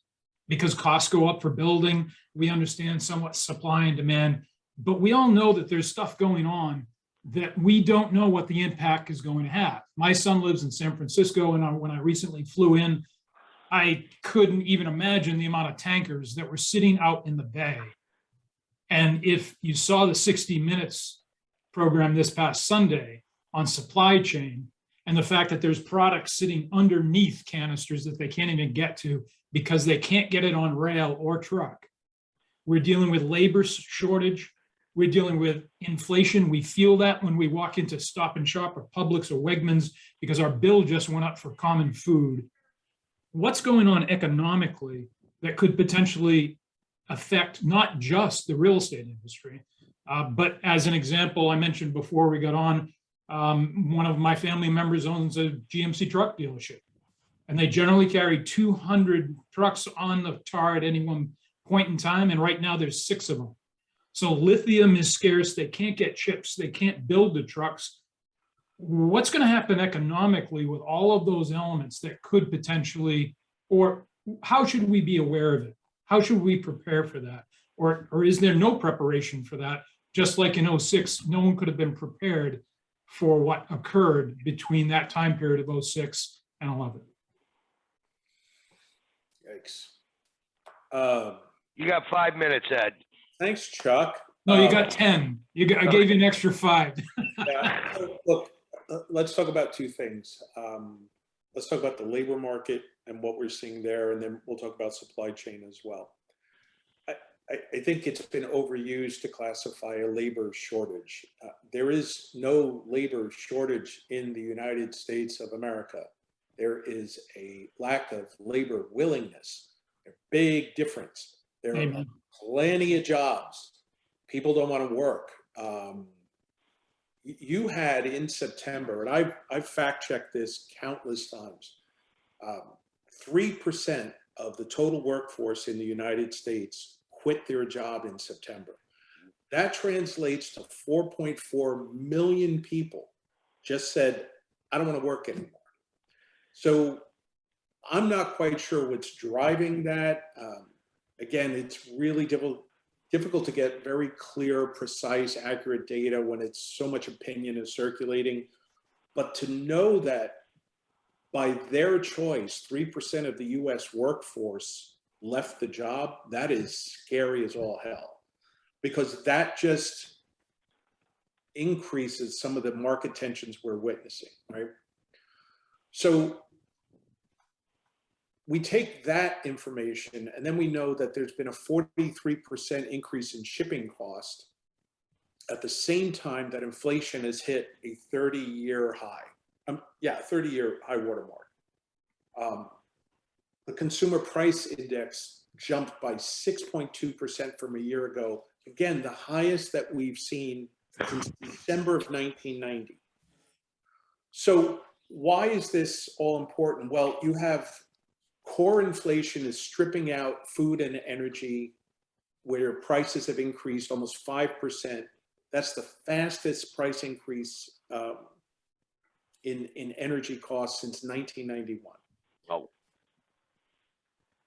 because costs go up for building. We understand somewhat supply and demand, but we all know that there's stuff going on that we don't know what the impact is going to have. My son lives in San Francisco, and when I recently flew in, I couldn't even imagine the amount of tankers that were sitting out in the bay. And if you saw the 60 Minutes program this past Sunday on supply chain, and the fact that there's products sitting underneath canisters that they can't even get to because they can't get it on rail or truck. We're dealing with labor shortage. We're dealing with inflation. We feel that when we walk into Stop and Shop or Publix or Wegmans because our bill just went up for common food. What's going on economically that could potentially affect not just the real estate industry, but as an example, I mentioned before we got on, one of my family members owns a GMC truck dealership, and they generally carry 200 trucks on the tar at any one point in time, and right now there's 6 of them. So lithium is scarce. They can't get chips. They can't build the trucks. What's going to happen economically with all of those elements that could potentially, or how should we be aware of it? How should we prepare for that? Or is there no preparation for that? Just like in 06, no one could have been prepared for what occurred between that time period of 06 and 11.
Yikes.
You got 5 minutes, Ed.
Thanks, Chuck.
No, you got 10. I gave you an extra 5.
Yeah. Look, let's talk about 2 things. Let's talk about the labor market and what we're seeing there, and then we'll talk about supply chain as well. I think it's been overused to classify a labor shortage. There is no labor shortage in the United States of America. There is a lack of labor willingness. A big difference. There are plenty of jobs. People don't want to work. You had in September, and I've fact-checked this countless times, 3% of the total workforce in the United States quit their job in September. That translates to 4.4 million people just said, I don't want to work anymore. So I'm not quite sure what's driving that. Again, it's really difficult to get very clear, precise, accurate data when it's so much opinion is circulating. But to know that by their choice, 3% of the US workforce left the job, that is scary as all hell, because that just increases some of the market tensions we're witnessing, right? So we take that information, and then we know that there's been a 43% increase in shipping cost at the same time that inflation has hit a 30-year high. 30-year high watermark. The consumer price index jumped by 6.2% from a year ago. Again, the highest that we've seen since December of 1990. So why is this all important? Well, you have core inflation is stripping out food and energy, where prices have increased almost 5%. That's the fastest price increase in energy costs since 1991.
Oh.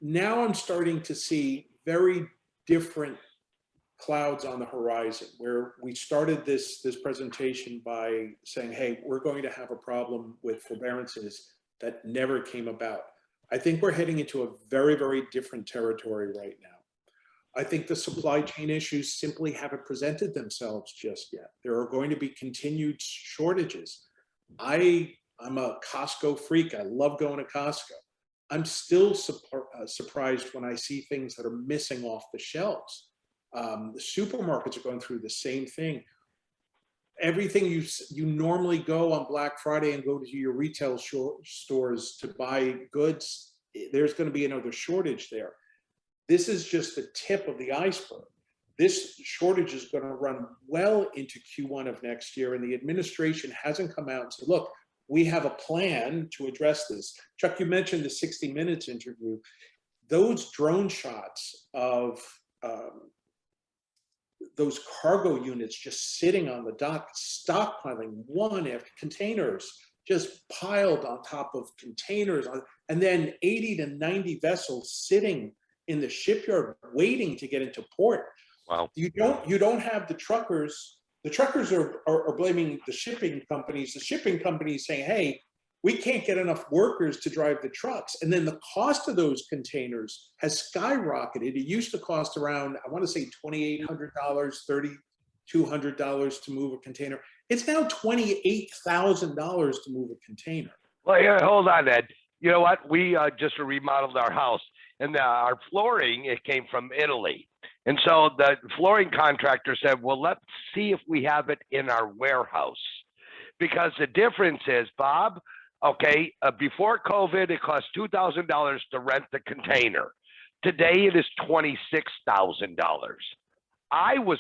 Now I'm starting to see very different clouds on the horizon, where we started this presentation by saying, hey, we're going to have a problem with forbearances that never came about. I think we're heading into a very, very different territory right now. I think the supply chain issues simply haven't presented themselves just yet. There are going to be continued shortages. I'm a Costco freak. I love going to Costco. I'm still surprised when I see things that are missing off the shelves. The supermarkets are going through the same thing. Everything you normally go on Black Friday and go to your retail stores to buy goods, there's going to be another shortage there. This is just the tip of the iceberg. This shortage is going to run well into Q1 of next year, and the administration hasn't come out and said, look, we have a plan to address this. Chuck, you mentioned the 60 Minutes interview. Those drone shots of those cargo units just sitting on the dock, stockpiling one after containers, just piled on top of containers, and then 80 to 90 vessels sitting in the shipyard waiting to get into port.
Wow.
You don't have the truckers. The truckers are blaming the shipping companies. The shipping companies saying, hey, we can't get enough workers to drive the trucks. And then the cost of those containers has skyrocketed. It used to cost around, I want to say $2,800, $200 to move a container. It's now $28,000 to move a container.
Well, here, hold on, Ed. You know what? We just remodeled our house, and our flooring, it came from Italy. And so the flooring contractor said, well, let's see if we have it in our warehouse. Because the difference is, Bob, okay, before COVID, it cost $2,000 to rent the container. Today, it is $26,000. I was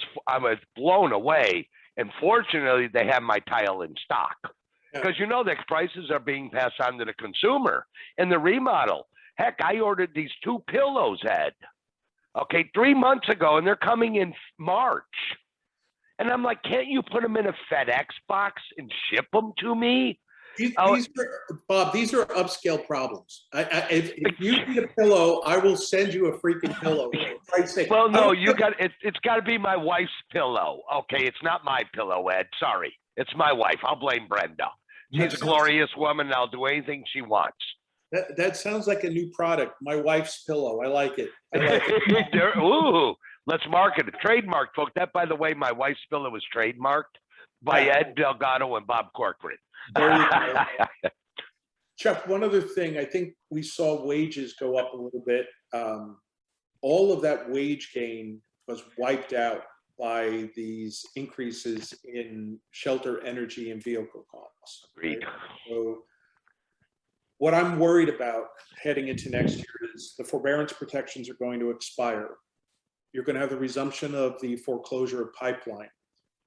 blown away. And fortunately, they have my tile in stock. Because you know the prices are being passed on to the consumer in the remodel. Heck, I ordered these 2 pillows, Ed, okay, 3 months ago, and they're coming in March. And I'm like, can't you put them in a FedEx box and ship them to me?
Bob, these are upscale problems. If you need a pillow, I will send you a freaking pillow.
Well, no, it's got to be my wife's pillow. Okay, it's not my pillow, Ed. Sorry, it's my wife. I'll blame Brenda. She's a glorious woman, and I'll do anything she wants.
That sounds like a new product. My wife's pillow. I like it.
Ooh, let's market it. Trademark, folks. That, by the way, my wife's pillow is trademarked by Ed Delgado and Bob Corcoran.
There you go. Chuck, one other thing. I think we saw wages go up a little bit. All of that wage gain was wiped out by these increases in shelter, energy, and vehicle costs.
Agreed.
Right? So what I'm worried about heading into next year is the forbearance protections are going to expire. You're going to have the resumption of the foreclosure pipeline.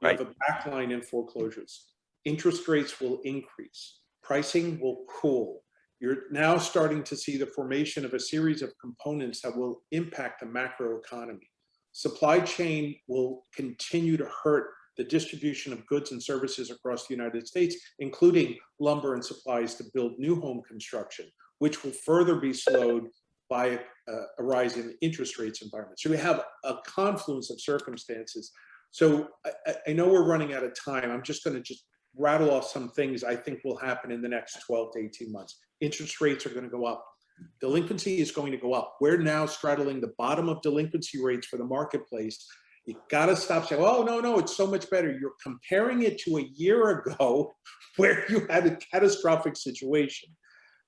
You have a backline in foreclosures. Interest rates will increase. Pricing will cool. You're now starting to see the formation of a series of components that will impact the macro economy. Supply chain will continue to hurt the distribution of goods and services across the United States, including lumber and supplies to build new home construction, which will further be slowed by a rise in interest rates environment. So we have a confluence of circumstances. So I know we're running out of time. I'm just going to rattle off some things I think will happen in the next 12 to 18 months. Interest rates are going to go up. Delinquency is going to go up. We're now straddling the bottom of delinquency rates for the marketplace. You got to stop saying, oh, no, it's so much better. You're comparing it to a year ago where you had a catastrophic situation.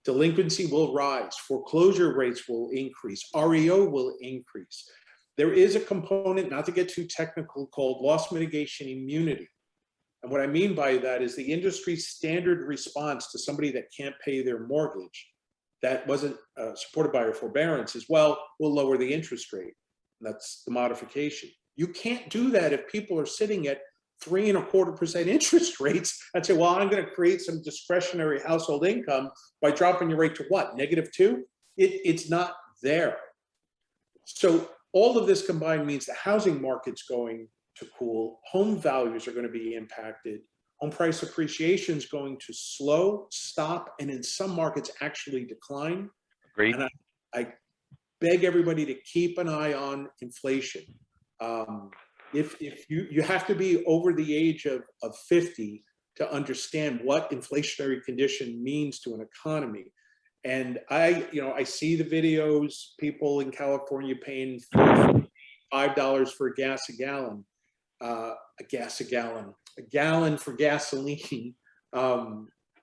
Delinquency will rise. Foreclosure rates will increase. REO will increase. There is a component, not to get too technical, called loss mitigation immunity. And what I mean by that is the industry's standard response to somebody that can't pay their mortgage that wasn't supported by a forbearance is, well, we'll lower the interest rate. And that's the modification. You can't do that if people are sitting at 3.25% interest rates and say, well, I'm going to create some discretionary household income by dropping your rate to what, -2? It's not there. So all of this combined means the housing market's going to cool. Home values are going to be impacted. Home price appreciation is going to slow, stop, and in some markets actually decline.
Agreed.
And I beg everybody to keep an eye on inflation. If you have to be over the age of 50 to understand what inflationary condition means to an economy. And I see the videos, people in California paying $5 for a gallon for gasoline.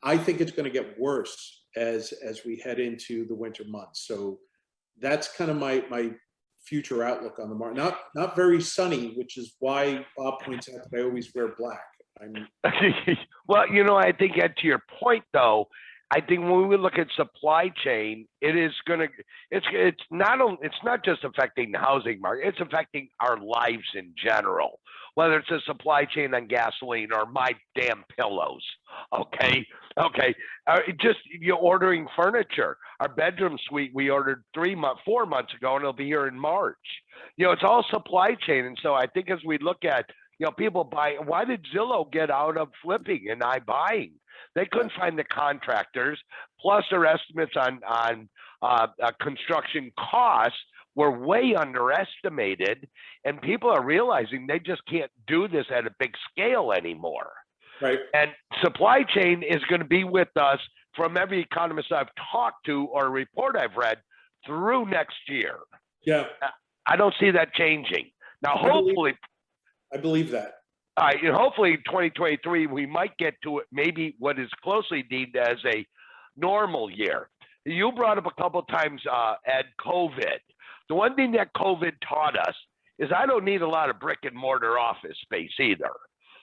I think it's going to get worse as we head into the winter months. So that's kind of my future outlook on the market. Not very sunny, which is why Bob points out that I always wear black.
Well, I think to your point though, I think when we look at supply chain, it's not just affecting the housing market, it's affecting our lives in general, whether it's a supply chain on gasoline or my damn pillows. Okay. Just ordering furniture. Our bedroom suite we ordered 4 months ago, and it'll be here in March. It's all supply chain. And so I think as we look at, people buy, why did Zillow get out of flipping and iBuying? They couldn't find the contractors, plus their estimates on construction costs were way underestimated, and people are realizing they just can't do this at a big scale anymore.
Right.
And supply chain is going to be with us from every economist I've talked to or report I've read through next year.
Yeah.
I don't see that changing. Now, hopefully.
I believe that.
All right, and hopefully 2023, we might get to it, maybe what is closely deemed as a normal year. You brought up a couple of times, Ed, COVID. The one thing that COVID taught us is I don't need a lot of brick and mortar office space either.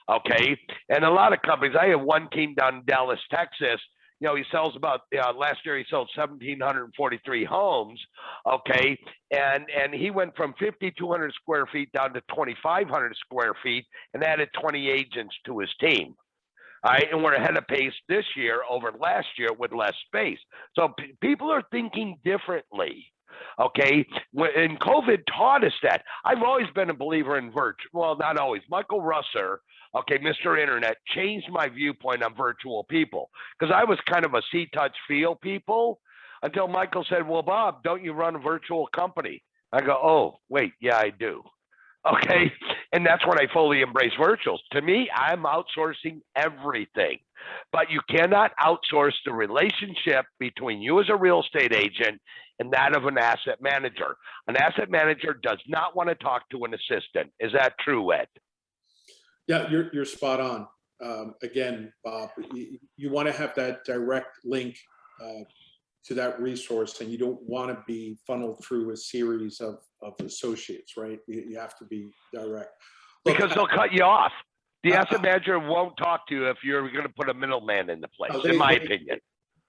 Okay. And a lot of companies, I have one team down in Dallas, Texas. You know, he sells about, last year he sold 1,743 homes. Okay. And he went from 5,200 square feet down to 2,500 square feet and added 20 agents to his team. All right. And we're ahead of pace this year over last year with less space. So people are thinking differently. Okay. And COVID taught us that. I've always been a believer in virtual. Well, not always. Michael Russer, okay, Mr. Internet, changed my viewpoint on virtual people because I was kind of a see, touch, feel people until Michael said, well, Bob, don't you run a virtual company? I go, oh, wait, yeah, I do. Okay. And that's when I fully embrace virtuals. To me, I'm outsourcing everything, but you cannot outsource the relationship between you as a real estate agent and that of an asset manager. An asset manager does not want to talk to an assistant. Is that true, Ed?
Yeah, you're spot on. Again, Bob, you want to have that direct link to that resource, and you don't want to be funneled through a series of associates, right? You have to be direct. Look,
because they'll cut you off. The asset manager won't talk to you if you're going to put a middleman in the place, in my opinion.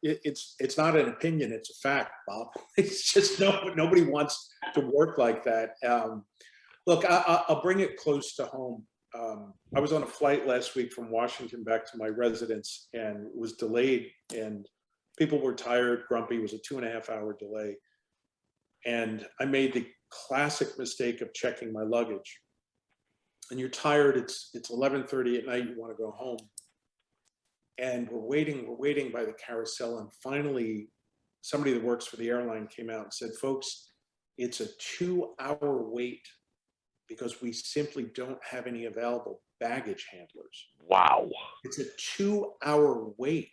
It's not an opinion, it's a fact, Bob. It's just nobody wants to work like that. Look, I'll bring it close to home. I was on a flight last week from Washington back to my residence and was delayed, and people were tired, grumpy. It was a 2.5-hour delay. And I made the classic mistake of checking my luggage. And you're tired, it's 11:30 at night, you want to go home. And we're waiting by the carousel. And finally, somebody that works for the airline came out and said, folks, it's a 2-hour wait because we simply don't have any available baggage handlers.
Wow.
It's a 2-hour wait.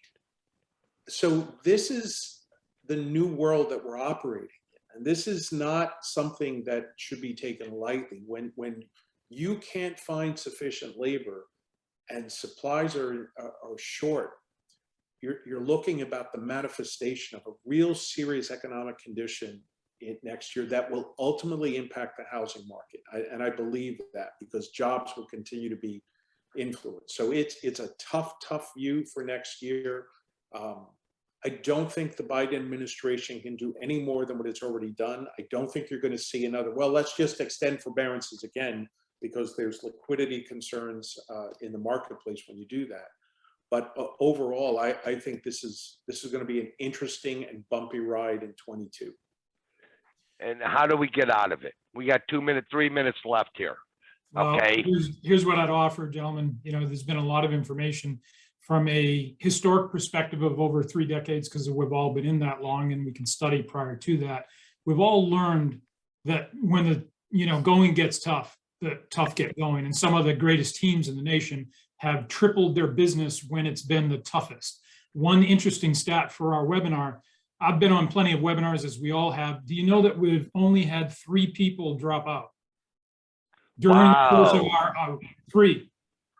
So this is the new world that we're operating in. And this is not something that should be taken lightly. When you can't find sufficient labor and supplies are short, you're looking about the manifestation of a real serious economic condition next year that will ultimately impact the housing market. And I believe that because jobs will continue to be influenced. So it's a tough view for next year. I don't think the Biden administration can do any more than what it's already done. I don't think you're going to see another, well, let's just extend forbearances again, because there's liquidity concerns in the marketplace when you do that. But overall, I think this is going to be an interesting and bumpy ride in 22.
And how do we get out of it? We got 3 minutes left here. Okay.
Well, here's what I'd offer, gentlemen. You know, there's been a lot of information from a historic perspective of over 3 decades, because we've all been in that long and we can study prior to that. We've all learned that when the going gets tough, the tough get going. And some of the greatest teams in the nation have tripled their business when it's been the toughest. One interesting stat for our webinar, I've been on plenty of webinars, as we all have. Do you know that we've only had 3 people drop out during the course of our 3?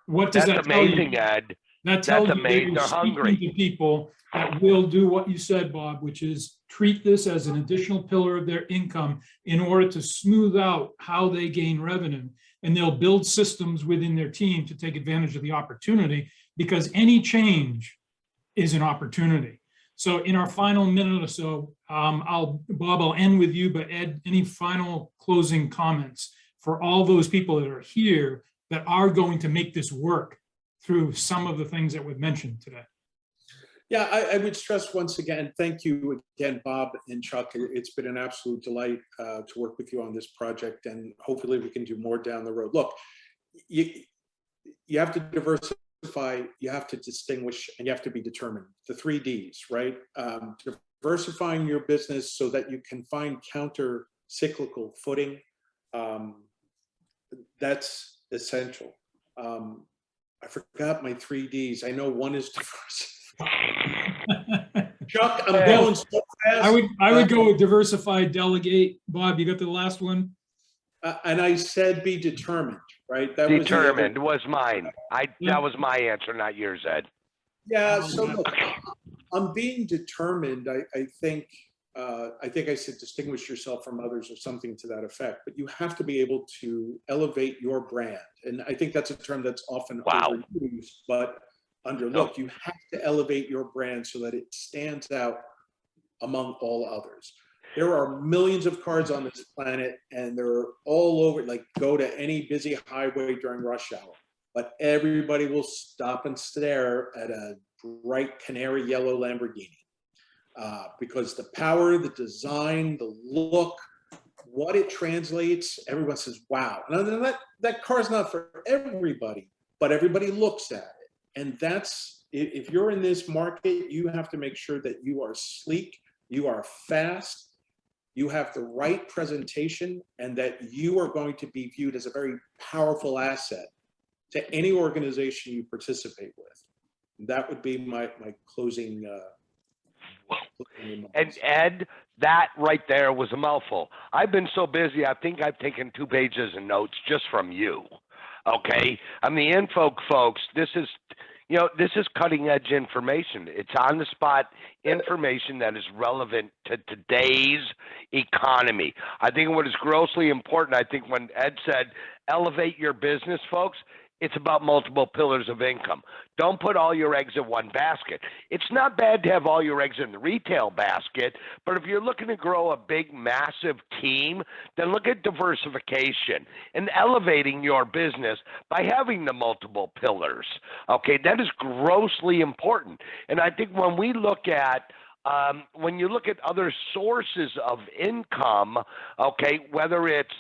What does that tell you?
That's amazing, Ed.
That tells you
amazing. They're hungry.
To people that will do what you said, Bob, which is treat this as an additional pillar of their income in order to smooth out how they gain revenue. And they'll build systems within their team to take advantage of the opportunity, because any change is an opportunity. So in our final minute or so, Bob, I'll end with you, but Ed, any final closing comments for all those people that are here that are going to make this work through some of the things that we've mentioned today?
Yeah, I would stress once again, thank you again, Bob and Chuck. It's been an absolute delight to work with you on this project, and hopefully we can do more down the road. Look, you have to diversify, you have to distinguish, and you have to be determined. The 3 Ds, right? Diversifying your business so that you can find counter-cyclical footing. That's essential. I forgot my 3 Ds. I know one is diversify. Chuck, I'm going so fast.
I would go with diversify, delegate. Bob, you got the last one?
And I said be determined, right? That was the other.
Determined was mine. That was my answer, not yours, Ed.
Yeah. So look, on being determined, I think I said distinguish yourself from others or something to that effect, but you have to be able to elevate your brand. And I think that's a term that's often
Wow.
overused, but look, you have to elevate your brand so that it stands out among all others. There are millions of cars on this planet and they're all over, like go to any busy highway during rush hour, but everybody will stop and stare at a bright canary yellow Lamborghini. Because the power, the design, the look, what it translates, everyone says, wow. And that car's not for everybody, but everybody looks at it. And that's, if you're in this market, you have to make sure that you are sleek, you are fast, you have the right presentation, and that you are going to be viewed as a very powerful asset to any organization you participate with. That would be my closing.
And Ed, that right there was a mouthful. I've been so busy, I think I've taken 2 pages of notes just from you. Okay? I'm the info folks. This is cutting edge information. It's on the spot information that is relevant to today's economy. I think what is grossly important, I think when Ed said, elevate your business, folks, it's about multiple pillars of income. Don't put all your eggs in one basket. It's not bad to have all your eggs in the retail basket, but if you're looking to grow a big, massive team, then look at diversification and elevating your business by having the multiple pillars. Okay, that is grossly important. And I think when we look at when you look at other sources of income, okay, whether it's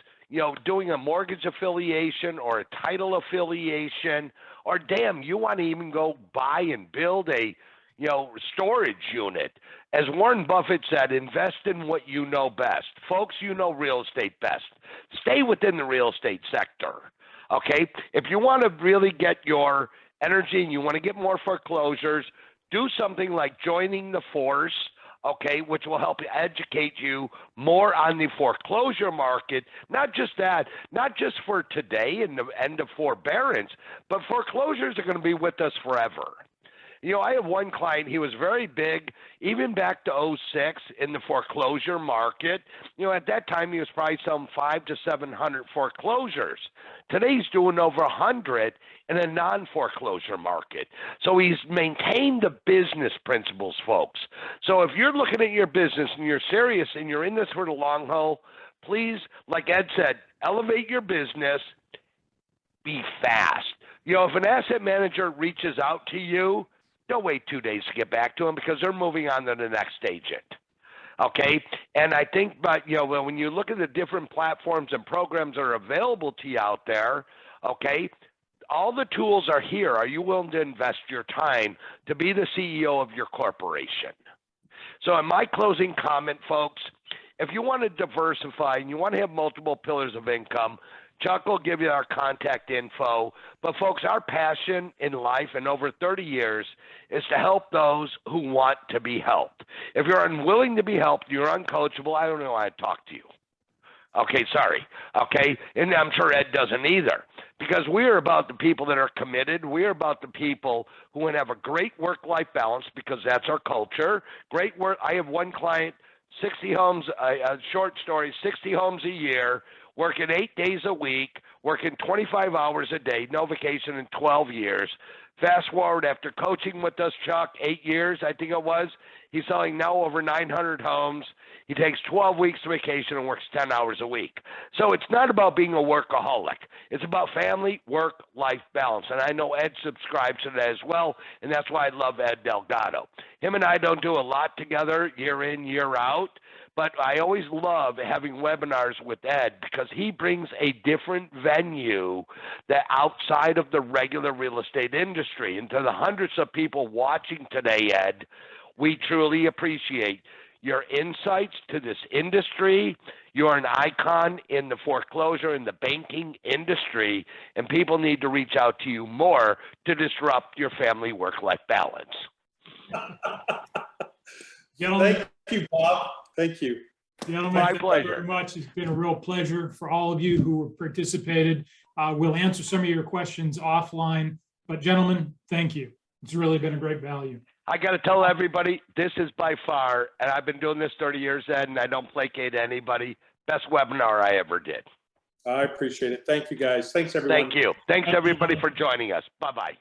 doing a mortgage affiliation or a title affiliation, or damn, you want to even go buy and build a, storage unit. As Warren Buffett said, invest in what you know best. Folks, you know real estate best. Stay within the real estate sector, okay? If you want to really get your energy and you want to get more foreclosures, do something like joining the force, okay, which will help educate you more on the foreclosure market. Not just that, not just for today and the end of forbearance, but foreclosures are going to be with us forever. I have one client, he was very big, even back to 06 in the foreclosure market. At that time, he was probably selling 500 to 700 foreclosures. Today, he's doing over 100 in a non-foreclosure market. So he's maintained the business principles, folks. So if you're looking at your business and you're serious and you're in this for the long haul, please, like Ed said, elevate your business, be fast. If an asset manager reaches out to you, don't wait 2 days to get back to them because they're moving on to the next agent. Okay? And I think, when you look at the different platforms and programs that are available to you out there, okay, all the tools are here. Are you willing to invest your time to be the CEO of your corporation? So in my closing comment, folks, if you want to diversify and you want to have multiple pillars of income, Chuck will give you our contact info. But folks, our passion in life in over 30 years is to help those who want to be helped. If you're unwilling to be helped, you're uncoachable, I don't know why I'd talk to you. Okay, sorry. Okay, and I'm sure Ed doesn't either. Because we're about the people that are committed. We're about the people who want to have a great work-life balance because that's our culture. Great work. I have one client, 60 homes, a short story, 60 homes a year, working 8 days a week, working 25 hours a day, no vacation in 12 years. Fast forward after coaching with us, Chuck, 8 years, I think it was, he's selling now over 900 homes. He takes 12 weeks of vacation and works 10 hours a week. So it's not about being a workaholic. It's about family, work-life balance. And I know Ed subscribes to that as well, and that's why I love Ed Delgado. Him and I don't do a lot together year in, year out, but I always love having webinars with Ed because he brings a different venue that outside of the regular real estate industry. And to the hundreds of people watching today, Ed, we truly appreciate your insights to this industry. You're an icon in the foreclosure and the banking industry, and people need to reach out to you more to disrupt your family work-life balance.
Thank you, Bob. Thank you.
Gentlemen,
My
thank you
pleasure.
very much. It's been a real pleasure for all of you who participated. We'll answer some of your questions offline, but gentlemen, thank you. It's really been a great value.
I got to tell everybody, this is by far, and I've been doing this 30 years, Ed, and I don't placate anybody, best webinar I ever did.
I appreciate it. Thank you, guys. Thanks, everyone.
Thank you. Thanks, everybody, for joining us. Bye-bye.